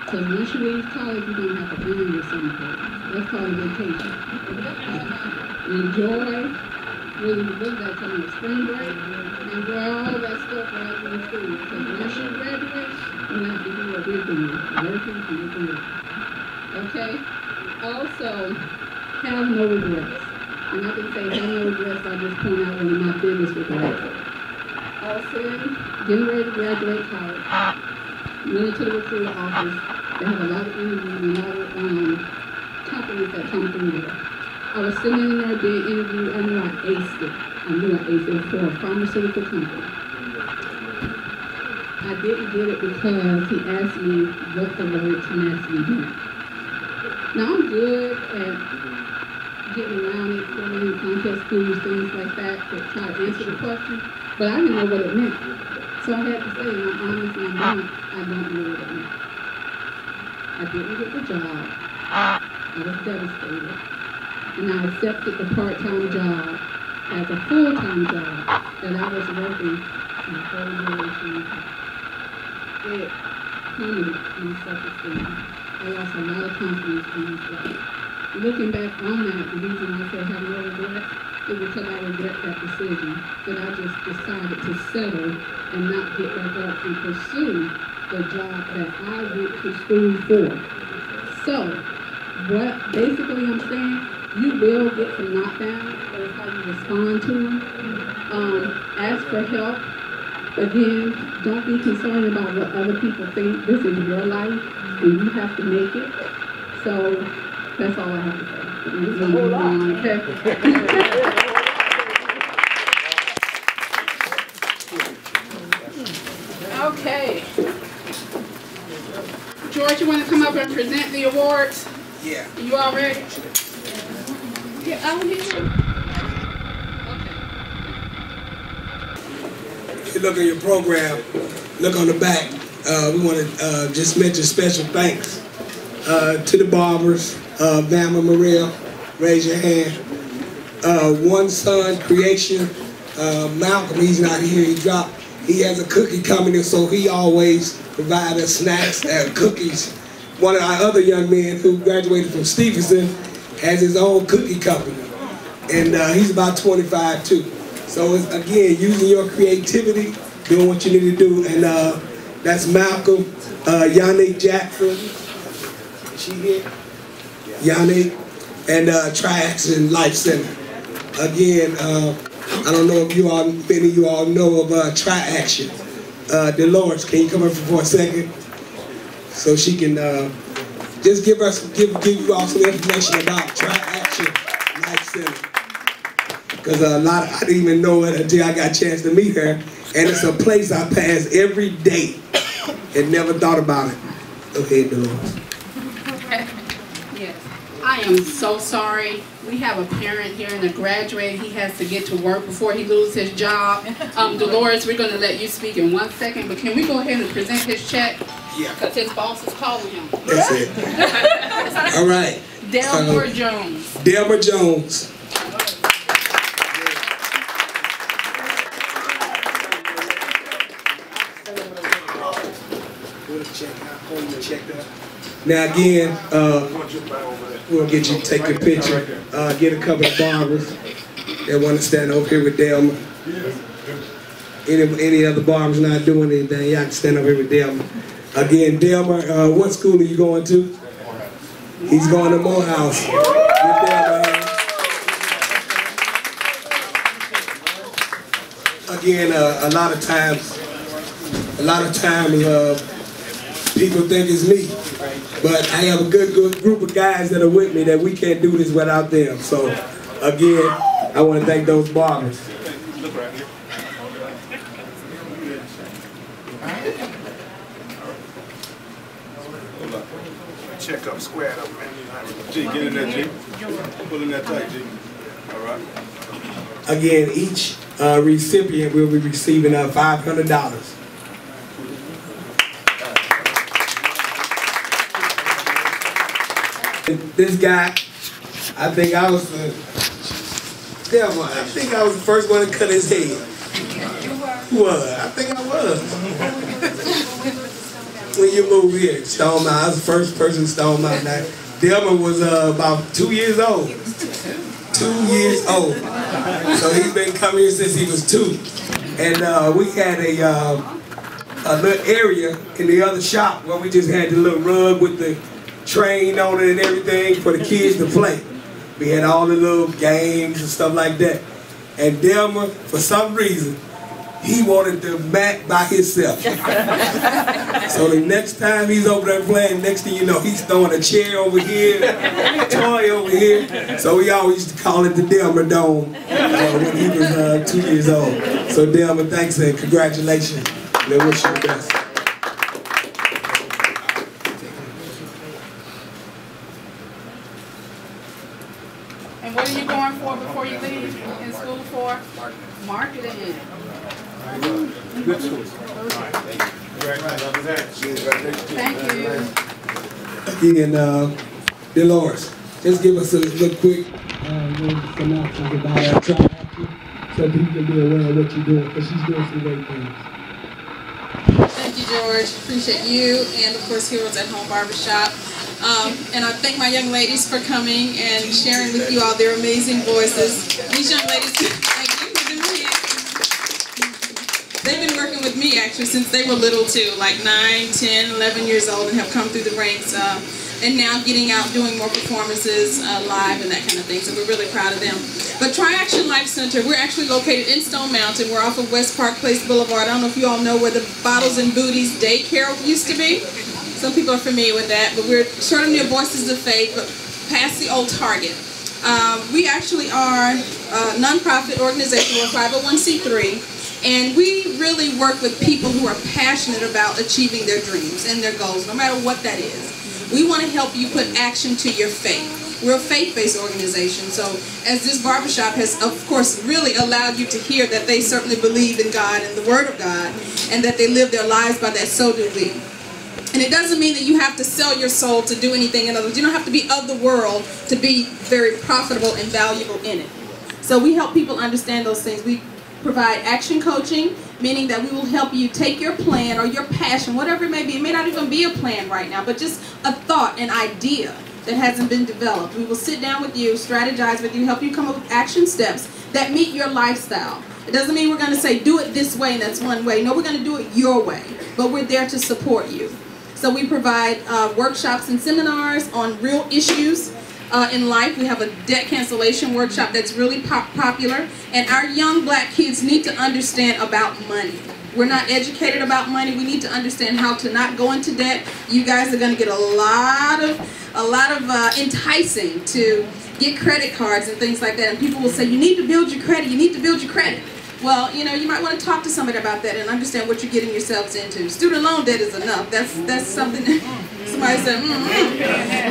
Because once you leave college, you're going to have to earn your summer break. That's called a vacation. Enjoy, really, what is that called, spring break? Enjoy all that stuff while you're in school. Because once you graduate, you have to do what we're doing, working for your career. Okay? Also, have no regrets. And I can say have no regrets, I just point out one of my biggest regrets. Also, getting ready to graduate college. Went into the recruiter office. They have a lot of interviews and a lot of companies that come through there. I was sitting in there being interviewed. I knew I aced it. For a pharmaceutical company. I didn't get it because he asked me what the word tenacity meant. Now I'm good at getting around it, going in contest schools, things like that, to try to answer the question, but I didn't know what it meant. So I had to say, and I'm honest and I'm blunt, I don't know what it meant. I didn't get the job. I was devastated. And I accepted the part-time job as a full-time job that I was working my whole duration. It plummeted my self-esteem. I lost a lot of confidence in myself. Looking back on that, the reason I say I have no regrets, it was because I regret that decision, that I just decided to settle and not get back up and pursue the job that I went to school for. So, what basically I'm saying, you will get some knockdowns, but it's how you respond to them. Ask for help. Again, don't be concerned about what other people think. This is your life, and you have to make it. So, that's all I have to say. Okay. George, you want to come up and present the awards? Yeah. You all ready? Yeah, I'm here. If you look at your program, look on the back. We want to just mention special thanks to the barbers. Bama Maria, raise your hand. One Son Creation, Malcolm, he's not here, he has a cookie company, so he always provides us snacks and cookies. One of our other young men who graduated from Stevenson has his own cookie company, and he's about 25 too. So it's, again, using your creativity, doing what you need to do, and that's Malcolm, Yannick Jackson, is she here? Yannick, and Tri-Action Life Center. Again, I don't know if many of you all know of Tri-Action. Dolores, can you come up for a second? So she can just give you all some information about Tri-Action Life Center. Because I didn't even know it until I got a chance to meet her. And it's a place I pass every day and never thought about it. Okay, Dolores. Yes. I am so sorry. We have a parent here and a graduate. He has to get to work before he loses his job. Dolores, we're going to let you speak in 1 second, but can we go ahead and present his check? Yeah. Because his boss is calling him. That's it. All right. Delmer Jones. Delmer Jones. Now again, we'll get you to take your picture. Get a couple of barbers that want to stand over here with Delmer. Any other barbers not doing anything, y'all can stand over here with Delmer. Again, Delmer, what school are you going to? He's going to Morehouse. Again, a lot of times, people think it's me, but I have a good group of guys that are with me that we can't do this without them. So, again, I want to thank those barbers. Check up, square up, man. G, get in there, G. Pull in that tight, G. All right. Again, each recipient will be receiving $500. This guy, I think I was the first one to cut his head. What? I think I was. When you moved here, Stone Mountain, I was the first person in Stone Mountain. Delmer was about 2 years old. 2 years old. So he's been coming here since he was 2. And we had a little area in the other shop where we just had the little rug with the train on it and everything for the kids to play. We had all the little games and stuff like that. And Delmer, for some reason, he wanted the mat by himself. So the next time he's over there playing, next thing you know, he's throwing a chair over here, a toy over here. So we always used to call it the Delmer Dome when he was 2 years old. So Delmer, thanks and congratulations. And I wish you the best. And what are you going for before you leave in school for? Marketing. Good school. Thank you. Becky and Dolores. Just give us a little quick synopsis about our tribe so people can be aware of what you're doing, because she's doing some great things. Thank you, George. Appreciate you and, of course, Heroes at Home Barbershop. And I thank my young ladies for coming and sharing with you all their amazing voices. These young ladies, thank you. They've been working with me actually since they were little too, like 9, 10, 11 years old, and have come through the ranks. And now getting out doing more performances live and that kind of thing. So we're really proud of them. But Tri-Action Life Center, we're actually located in Stone Mountain. We're off of West Park Place Boulevard. I don't know if you all know where the Bottles and Booties daycare used to be. Some people are familiar with that, but we're sort of near Voices of Faith, but past the old Target. We actually are a nonprofit organization. We're 501c3. And we really work with people who are passionate about achieving their dreams and their goals, no matter what that is. We want to help you put action to your faith. We're a faith-based organization, so as this barbershop has, of course, really allowed you to hear that they certainly believe in God and the Word of God, and that they live their lives by that, so do we. And it doesn't mean that you have to sell your soul to do anything. In other words, you don't have to be of the world to be very profitable and valuable in it. So we help people understand those things. We provide action coaching, meaning that we will help you take your plan or your passion, whatever it may be. It may not even be a plan right now, but just a thought, an idea that hasn't been developed. We will sit down with you, strategize with you, help you come up with action steps that meet your lifestyle. It doesn't mean we're going to say, do it this way and that's one way. No, we're going to do it your way, but we're there to support you. So we provide workshops and seminars on real issues in life. We have a debt cancellation workshop that's really popular, and our young black kids need to understand about money. We're not educated about money. We need to understand how to not go into debt. You guys are going to get a lot of enticing to get credit cards and things like that, and people will say, you need to build your credit, you need to build your credit. Well, you know, you might want to talk to somebody about that and understand what you're getting yourselves into. Student loan debt is enough. That's something that somebody said,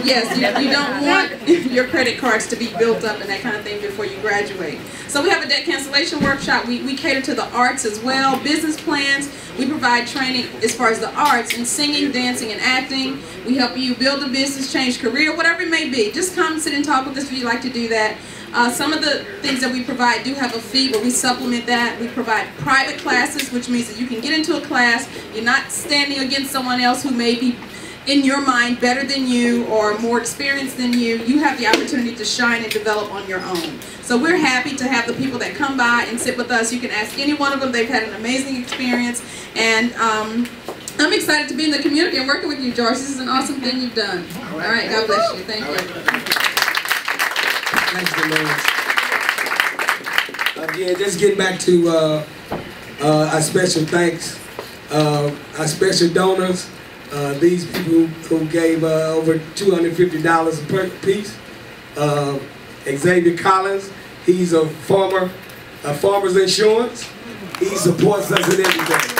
yes, you don't want your credit cards to be built up and that kind of thing before you graduate. So we have a debt cancellation workshop. We cater to the arts as well, business plans. We provide training as far as the arts in singing, dancing, and acting. We help you build a business, change career, whatever it may be. Just come sit and talk with us if you'd like to do that. Some of the things that we provide do have a fee, but we supplement that. We provide private classes, which means that you can get into a class. You're not standing against someone else who may be, in your mind, better than you or more experienced than you. You have the opportunity to shine and develop on your own. So we're happy to have the people that come by and sit with us. You can ask any one of them. They've had an amazing experience. And I'm excited to be in the community and working with you, George. This is an awesome thing you've done. All right, God bless you. Thank you. Thanks, Dolores. Again, just getting back to our special thanks, our special donors, these people who gave over $250 per piece. Xavier Collins, he's a Farmers Insurance. He supports us in everything.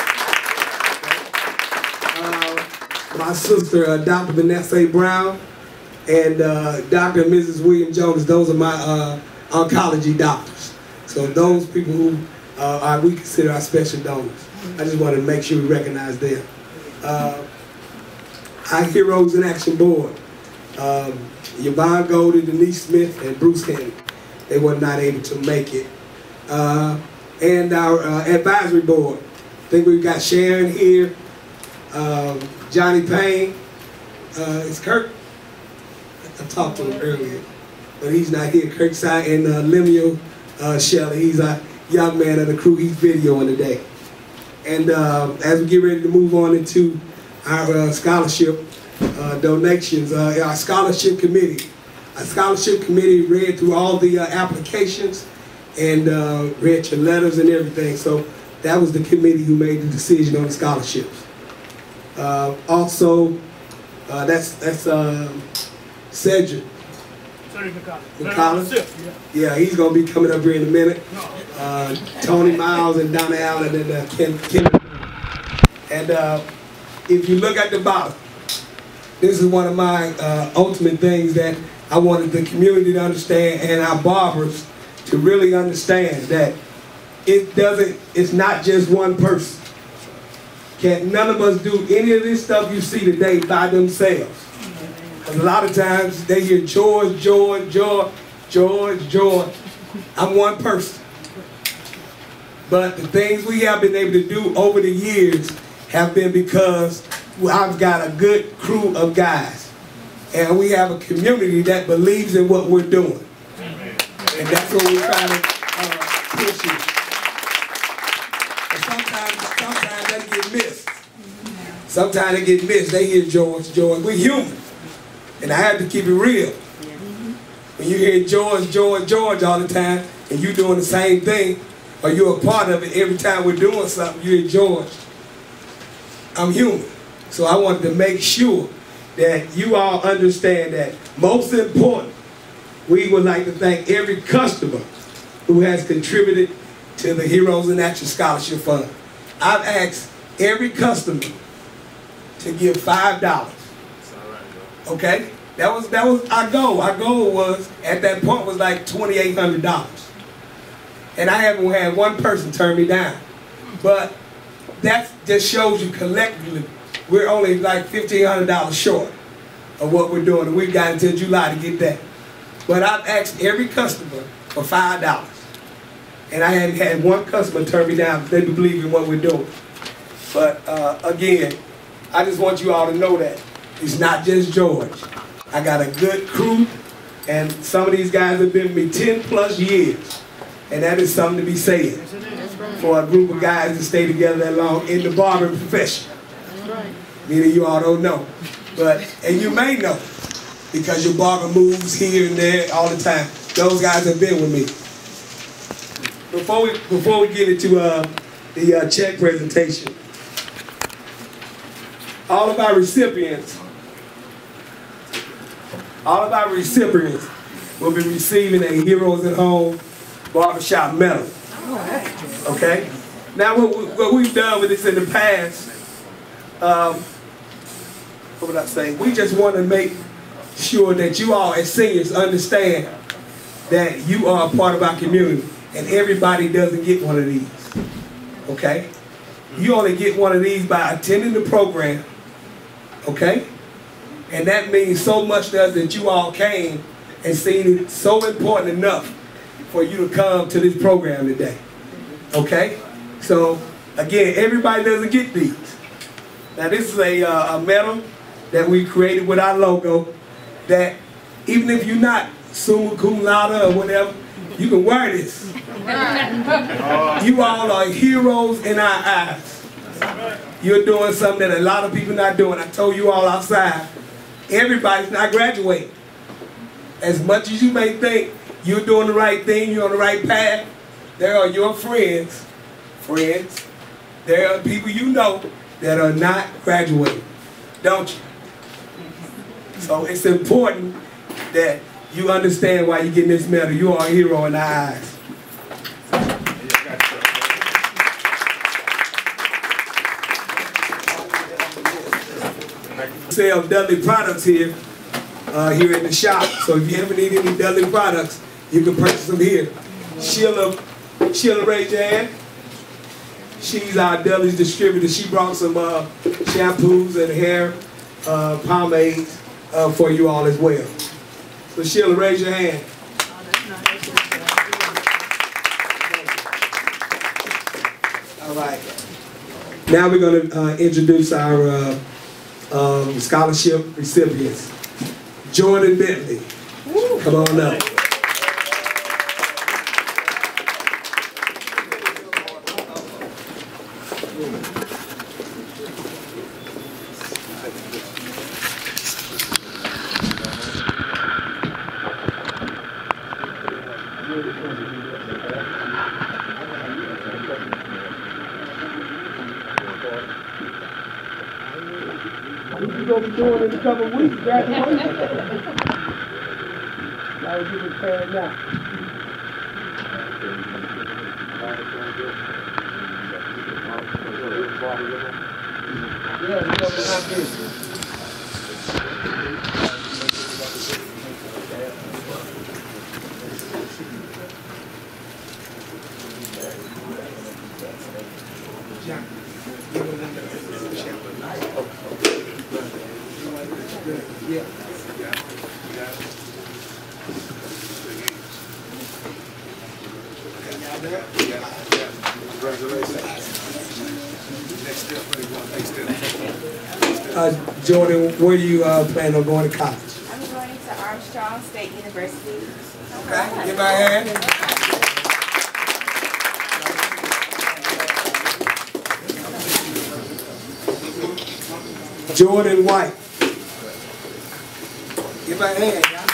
My sister, Dr. Vanessa A. Brown, and Dr. and Mrs. William Jones, those are my oncology doctors. So those people who we consider our special donors. I just wanted to make sure we recognize them. Our Heroes in Action Board, Yvonne Goldie, Denise Smith, and Bruce Henry. They were not able to make it. And our advisory board, I think we've got Sharon here, Johnny Payne, is Kirk? I talked to him earlier, but he's not here. Kirk Side and Lemuel Shelley, he's a young man of the crew. He's videoing today. And as we get ready to move on into our scholarship donations, our scholarship committee. Our scholarship committee read through all the applications and read your letters and everything. So that was the committee who made the decision on the scholarships. Also, that's Cedric McCollins. Yeah, he's going to be coming up here in a minute. Tony Miles and Donna Allen and Ken. And if you look at the bottom, this is one of my ultimate things that I wanted the community to understand and our barbers to really understand, that it's not just one person. None of us do any of this stuff you see today by themselves. Because a lot of times they hear George, George, George, George, George. I'm one person. But the things we have been able to do over the years have been because I've got a good crew of guys. And we have a community that believes in what we're doing. And that's what we're trying to push here. And sometimes they get missed. Sometimes they get missed. They hear George, George. We're human. And I have to keep it real. When you hear George, George, George all the time, and you doing the same thing, or you're a part of it every time we're doing something, you hear George. I'm human. So I wanted to make sure that you all understand that most important, we would like to thank every customer who has contributed to the Heroes in Action Scholarship Fund. I've asked every customer to give $5. Okay? That was our goal. Our goal was, at that point, was like $2,800. And I haven't had one person turn me down. But that just shows you collectively, we're only like $1,500 short of what we're doing. And we've got until July to get that. But I've asked every customer for $5. And I hadn't had one customer turn me down because they believe in what we're doing. But again, I just want you all to know that it's not just George. I got a good crew, and some of these guys have been with me 10+ years. And that is something to be said for a group of guys to stay together that long in the barbering profession. Many of you all don't know. And you may know, because your barber moves here and there all the time. Those guys have been with me. Before we get into the check presentation, all of our recipients will be receiving a Heroes at Home barbershop medal. Okay? Now what we've done with this in the past, what would I say? We just want to make sure that you all as seniors understand that you are a part of our community, and everybody doesn't get one of these. Okay? You only get one of these by attending the program. Okay? And that means so much to us that you all came and seen it so important enough for you to come to this program today. Okay? So, again, everybody doesn't get these. Now, this is a medal that we created with our logo that even if you're not summa cum laude or whatever, you can wear this. You all are heroes in our eyes. You're doing something that a lot of people not doing. I told you all outside, everybody's not graduating. As much as you may think you're doing the right thing, you're on the right path, there are your friends. There are people you know that are not graduating, don't you? So it's important that you understand why you're getting this medal. You are a hero in our eyes. Sell Dudley products here in the shop. So if you ever need any Dudley products, you can purchase them here. Sheila, raise your hand. She's our Dudley's distributor. She brought some shampoos and hair pomades for you all as well. So Sheila, raise your hand. All right. Now we're going to introduce our scholarship recipients. Jordan Bentley, come on up. We're going to be doing in a couple of weeks, graduation. Now we're getting prepared now. Yeah, we're going to have this. Yeah. Jordan, where do you plan on going to college? I'm going to Armstrong State University. Okay, give my hand. Jordan White. Give my hand, y'all.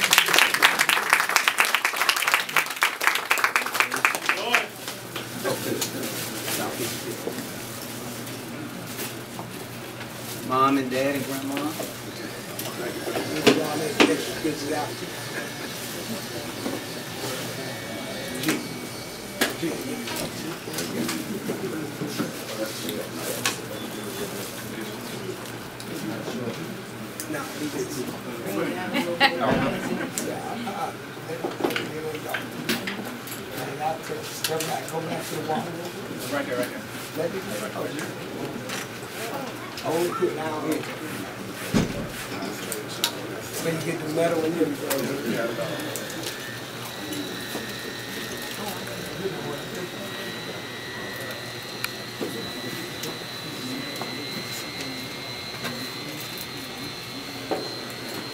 Mom and Dad and Grandma. No, he didn't. Go back to the water. Right there, right there. Only put down here. So you get the metal and everything.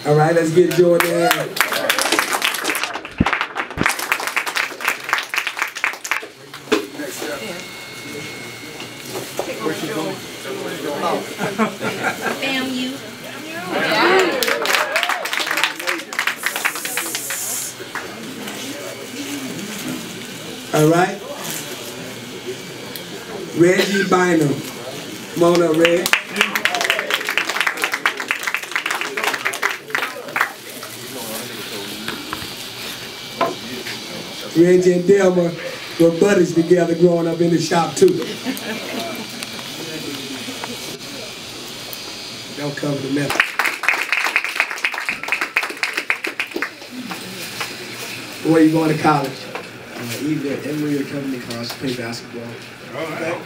All right, let's get Jordan. FAMU. All right. Reggie Bynum. Come on up, Reg. Reggie and Delma were buddies together growing up in the shop too. Don't cover the metal. Where are you going to college? Either Emory or Company College to play basketball. All right.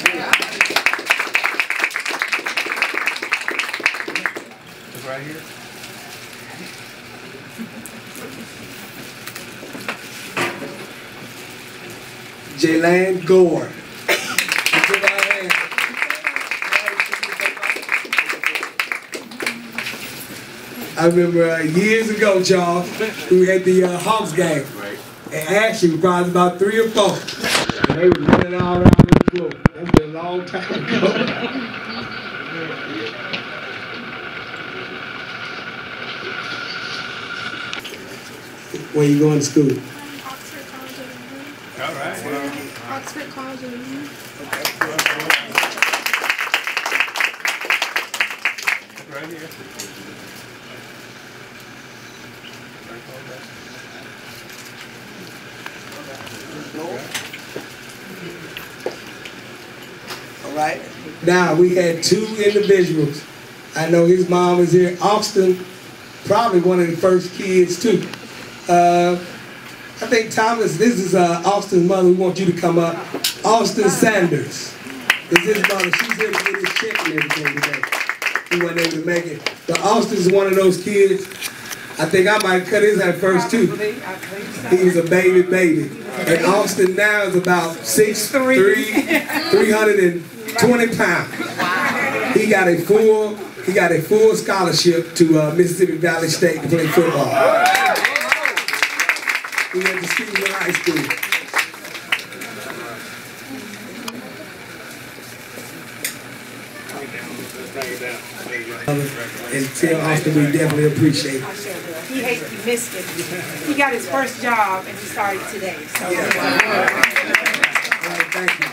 It's right here. Jaylan Gore. I remember years ago, Charles, we had the Hawks game. And Ashley was probably about 3 or 4. And they were running all around the floor. That's been a long time ago. Where you going to school? All right. Oxford College of Music. Right here. All right. Now, we had 2 individuals. I know his mom was here. Austin, probably one of the first kids, too. I think Thomas, this is Austin's mother. We want you to come up. Austin Sanders is his mother. She's here to get his check and everything today. He wasn't able to make it. But Austin's one of those kids. I think I might cut his head first, too. He was a baby. And Austin now is about 6'3", 320 pounds. He got a full scholarship to Mississippi Valley State to play football. He went to Stephen High School. And tell Austin we definitely appreciate it. He hates to miss it. He got his first job and he started today. So All right, thank you.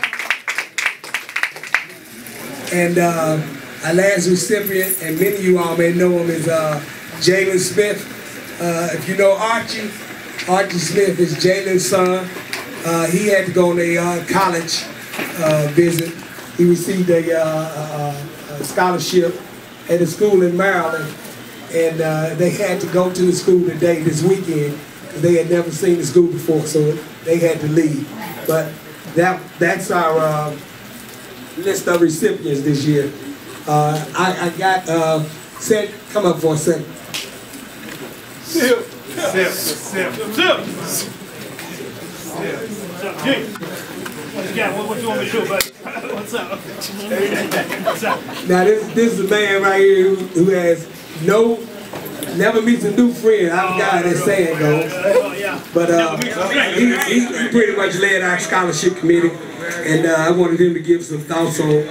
And our last recipient, and many of you all may know him, is Jalen Smith. If you know Archie Smith is Jalen's son. He had to go on a college visit. He received a scholarship at a school in Maryland, and they had to go to the school today, this weekend, because they had never seen the school before, so they had to leave. But that's our list of recipients this year. I got, Seth, come up for a second. got? What you want me to do, buddy? What's up? What's up? Now this is a man right here who has never meets a new friend. I forgot how that saying goes. But he pretty much led our scholarship committee, and I wanted him to give some thoughts on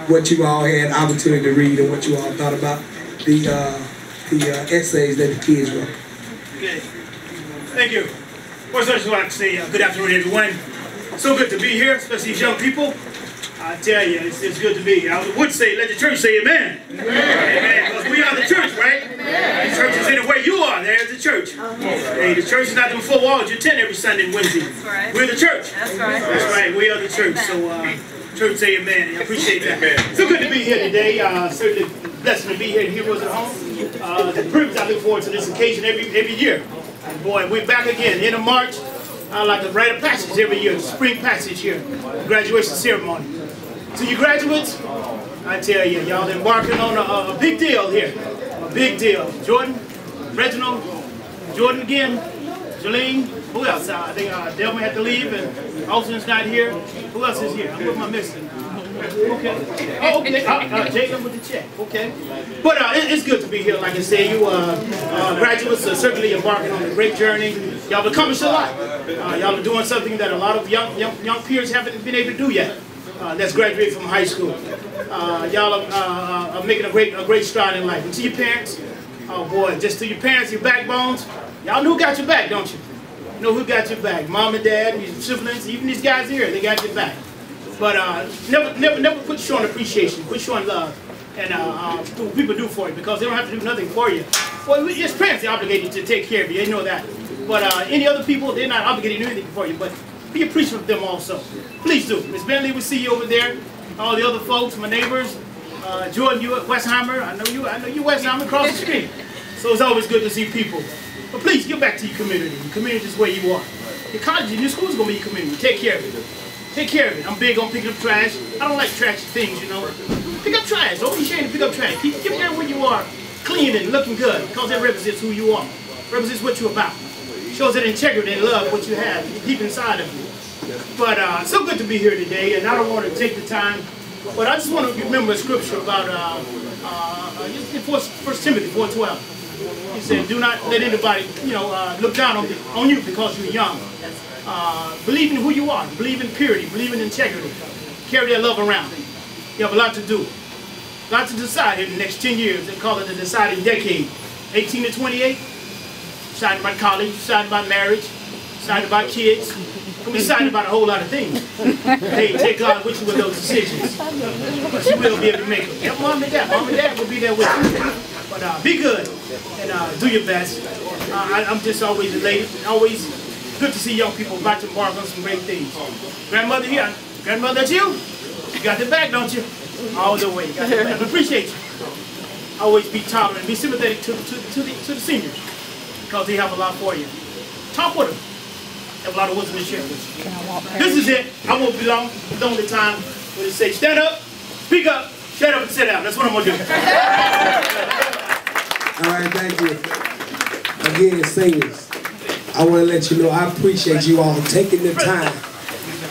what you all had opportunity to read and what you all thought about the essays that the kids wrote. Okay. Thank you. First, I just want to say good afternoon, everyone. So good to be here, especially these young people. I tell you, it's good to be here. I would say, let the church say amen. Amen. Because we are the church, right? The church is in the way you are. There's the church. Hey, the church is not them 4 walls you attend every Sunday and Wednesday. We're the church. That's right. That's right. We are the church. So, church say amen. I appreciate that. So good to be here today. Certainly blessed to be here at Heroes at Home. The privilege, I look forward to this occasion every year. Boy, we're back again, end of March. I like to write a passage every year, spring passage here, graduation ceremony. So you graduates, I tell you, y'all embarking on a big deal here, a big deal. Jordan, Reginald, Jordan again, Jolene, who else? I think Delma had to leave and Austin's not here. Who else is here? Who am I missing? Okay. Oh, okay. Jacob with the check. Okay. But it's good to be here. Like I say, you graduates are certainly embarking on a great journey. Y'all have accomplished a lot. Y'all are doing something that a lot of young peers haven't been able to do yet. That's graduated from high school. Y'all are making a great stride in life. And to your parents, oh boy, just to your parents, your backbones, y'all know who got your back, don't you? You know who got your back? Mom and dad, your siblings, even these guys here, they got your back. But never put short appreciation, put short love, and what people do for you, because they don't have to do nothing for you. Well, as parents, they're obligated to take care of you, they know that. But any other people, they're not obligated to do anything for you, but be appreciative of them also. Please do. Miss Bentley, we see you over there. All the other folks, my neighbors, Jordan, you at Westheimer, I know you Westheimer across the street. So it's always good to see people. But please, get back to your community. Your community is where you are. Your college and your school is going to be your community. Take care of it. Take care of it. I'm big on picking up trash. I don't like trashy things, you know. Pick up trash. Don't be ashamed to pick up trash. Keep it there where you are, clean and looking good, because that represents who you are. Represents what you're about. Shows that integrity and love, what you have deep inside of you. But so good to be here today, and I don't want to take the time, but I just want to remember a scripture about 1 Timothy 4:12. He said, do not let anybody, look down on you because you're young. Believe in who you are. Believe in purity. Believe in integrity. Carry that love around. You have a lot to do. A lot to decide in the next 10 years. They call it the deciding decade. 18 to 28. Deciding about college. Deciding about marriage. Deciding about kids. We'll be deciding about a whole lot of things. Hey, take God with you with those decisions. But you will be able to make them. Yeah, Mom and Dad. Mom and Dad will be there with you. But be good and do your best. I'm just always elated. Always good to see young people about to embark on some great things. Grandmother here. Grandmother, that's you? You got the back, don't you? All the way. You got the back. I appreciate you. Always be tolerant. Be sympathetic to the seniors, because they have a lot for you. Talk with them. Have a lot of wisdom to share with you. This is it. I won't be long. It's the only time when they say, stand up, speak up, shut up, and sit down. That's what I'm going to do. All right, thank you. Again, singers, I want to let you know I appreciate you all taking the time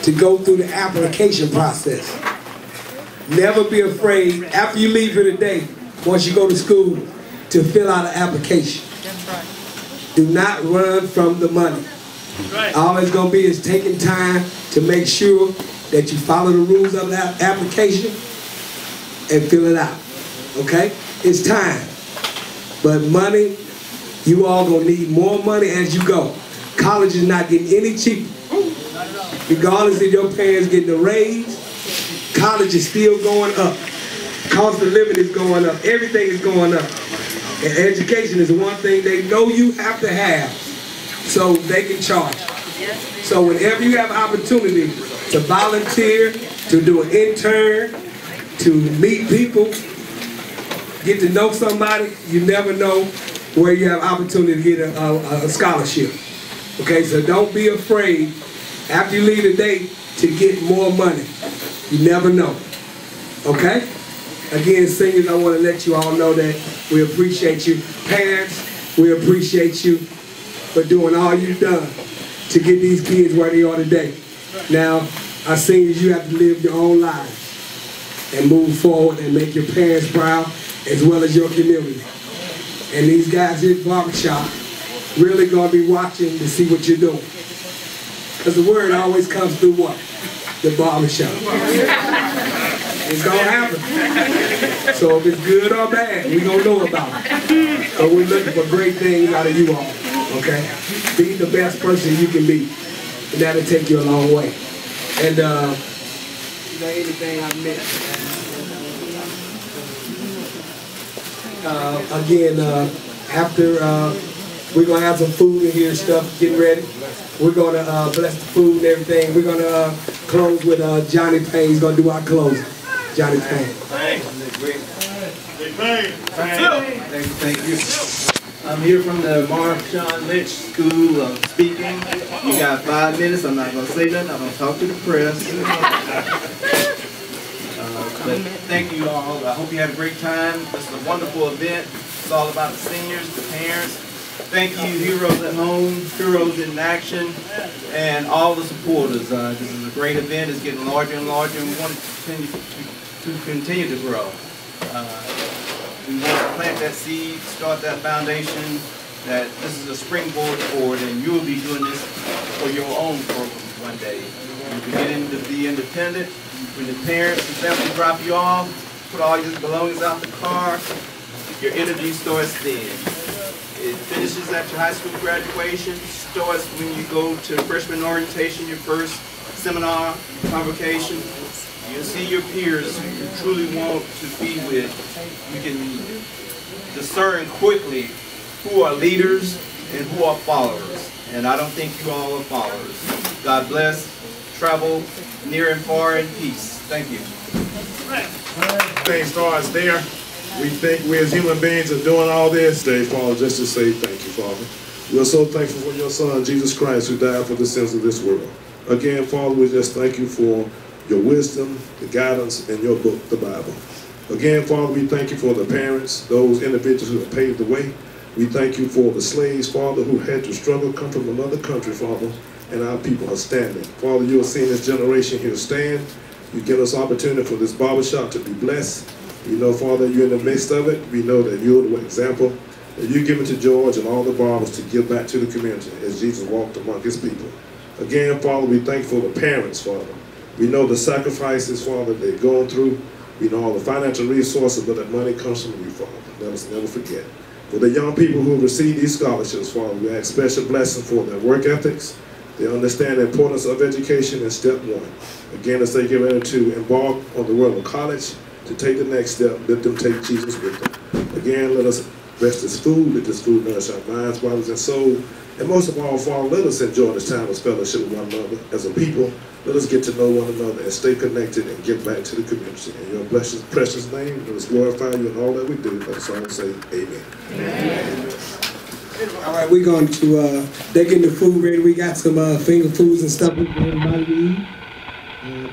to go through the application process. Never be afraid, after you leave here today, once you go to school, to fill out an application. That's right. Do not run from the money. Right. All it's going to be is taking time to make sure that you follow the rules of the application and fill it out. Okay? It's time. But money, you all going to need more money as you go. College is not getting any cheaper. Regardless of your parents getting a raise, college is still going up. Cost of living is going up. Everything is going up. And education is the one thing they know you have to have, so they can charge you. So whenever you have opportunity to volunteer, to do an intern, to meet people, get to know somebody, you never know where you have opportunity to get a scholarship. Okay, so don't be afraid after you leave today to get more money. You never know. Okay? Again, singers, I want to let you all know that we appreciate you. Parents, we appreciate you for doing all you've done to get these kids where they are today. Now, Our seniors, you have to live your own life and move forward and make your parents proud as well as your community. And these guys here at Barbershop really going to be watching to see what you're doing. Because the word always comes through what? The barbershop. It's going to happen. So if it's good or bad, we're going to know about it. So we're looking for great things out of you all, okay? Be the best person you can be, and that'll take you a long way. And, is there anything I missed? Again, after we're going to have some food in here and stuff, getting ready. We're going to bless the food and everything. We're going to close with Johnny Payne. He's going to do our closing. Johnny Payne. Thank you. I'm here from the Marshawn Lynch School of Speaking. You got 5 minutes. I'm not going to say nothing. I'm going to talk to the press. But thank you all. I hope you had a great time. This is a wonderful event. It's all about the seniors, the parents. Thank you, heroes at home, heroes in action, and all the supporters. This is a great event. It's getting larger and larger, and we want to continue to grow. We want to plant that seed, start that foundation, that this is a springboard forward, and you'll be doing this for your own programs one day. You're beginning to be independent. When the parents and family drop you off, put all your belongings out the car, your energy starts then. It finishes at your high school graduation, starts when you go to freshman orientation, your first seminar, convocation. You'll see your peers who you truly want to be with. You can discern quickly who are leaders and who are followers. And I don't think you all are followers. God bless. Travel near and far in peace. Thank you. Thing starts there. We think we as human beings are doing all this. Today, Father, just to say thank you, Father. We're so thankful for your Son, Jesus Christ, who died for the sins of this world. Again, Father, we just thank you for your wisdom, the guidance, and your book, the Bible. Again, Father, we thank you for the parents, those individuals who have paved the way. We thank you for the slaves, Father, who had to struggle, come from another country, Father, and our people are standing. Father, you have seen this generation here stand. You give us opportunity for this barbershop to be blessed. We know, Father, you're in the midst of it. We know that you're the example that you give it to George and all the barbers to give back to the community as Jesus walked among his people. Again, Father, we thank you for the parents, Father. We know the sacrifices, Father, they're going through. We know all the financial resources, but that money comes from you, Father. Let us never forget. For the young people who receive these scholarships, Father, we ask special blessing for their work ethics. They understand the importance of education in step 1. Again, as they get ready to embark on the world of college, to take the next step, let them take Jesus with them. Again, let us bless this food, let this food nourish our minds, bodies, and soul. And most of all, Father, let us enjoy this time of fellowship with one another as a people. Let us get to know one another and stay connected and give back to the community. In your precious name, let us glorify you in all that we do. Let us all say amen. Amen. All right, we're going to, they're getting the food ready. We got some finger foods and stuff for everybody to eat.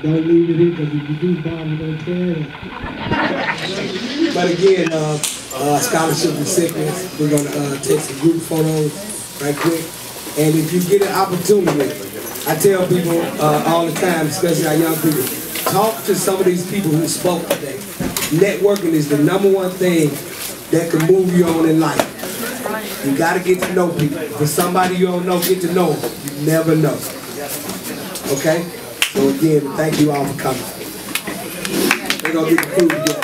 Don't leave it here because if you do, Bob, we're going to tear it. But again, scholarship recipients, we're going to take some group photos right quick. And if you get an opportunity, I tell people all the time, especially our young people, talk to some of these people who spoke today. Networking is the #1 thing that can move you on in life. You got to get to know people. For somebody you don't know, get to know them. You never know. Okay? So again, thank you all for coming. We're going to get the food together.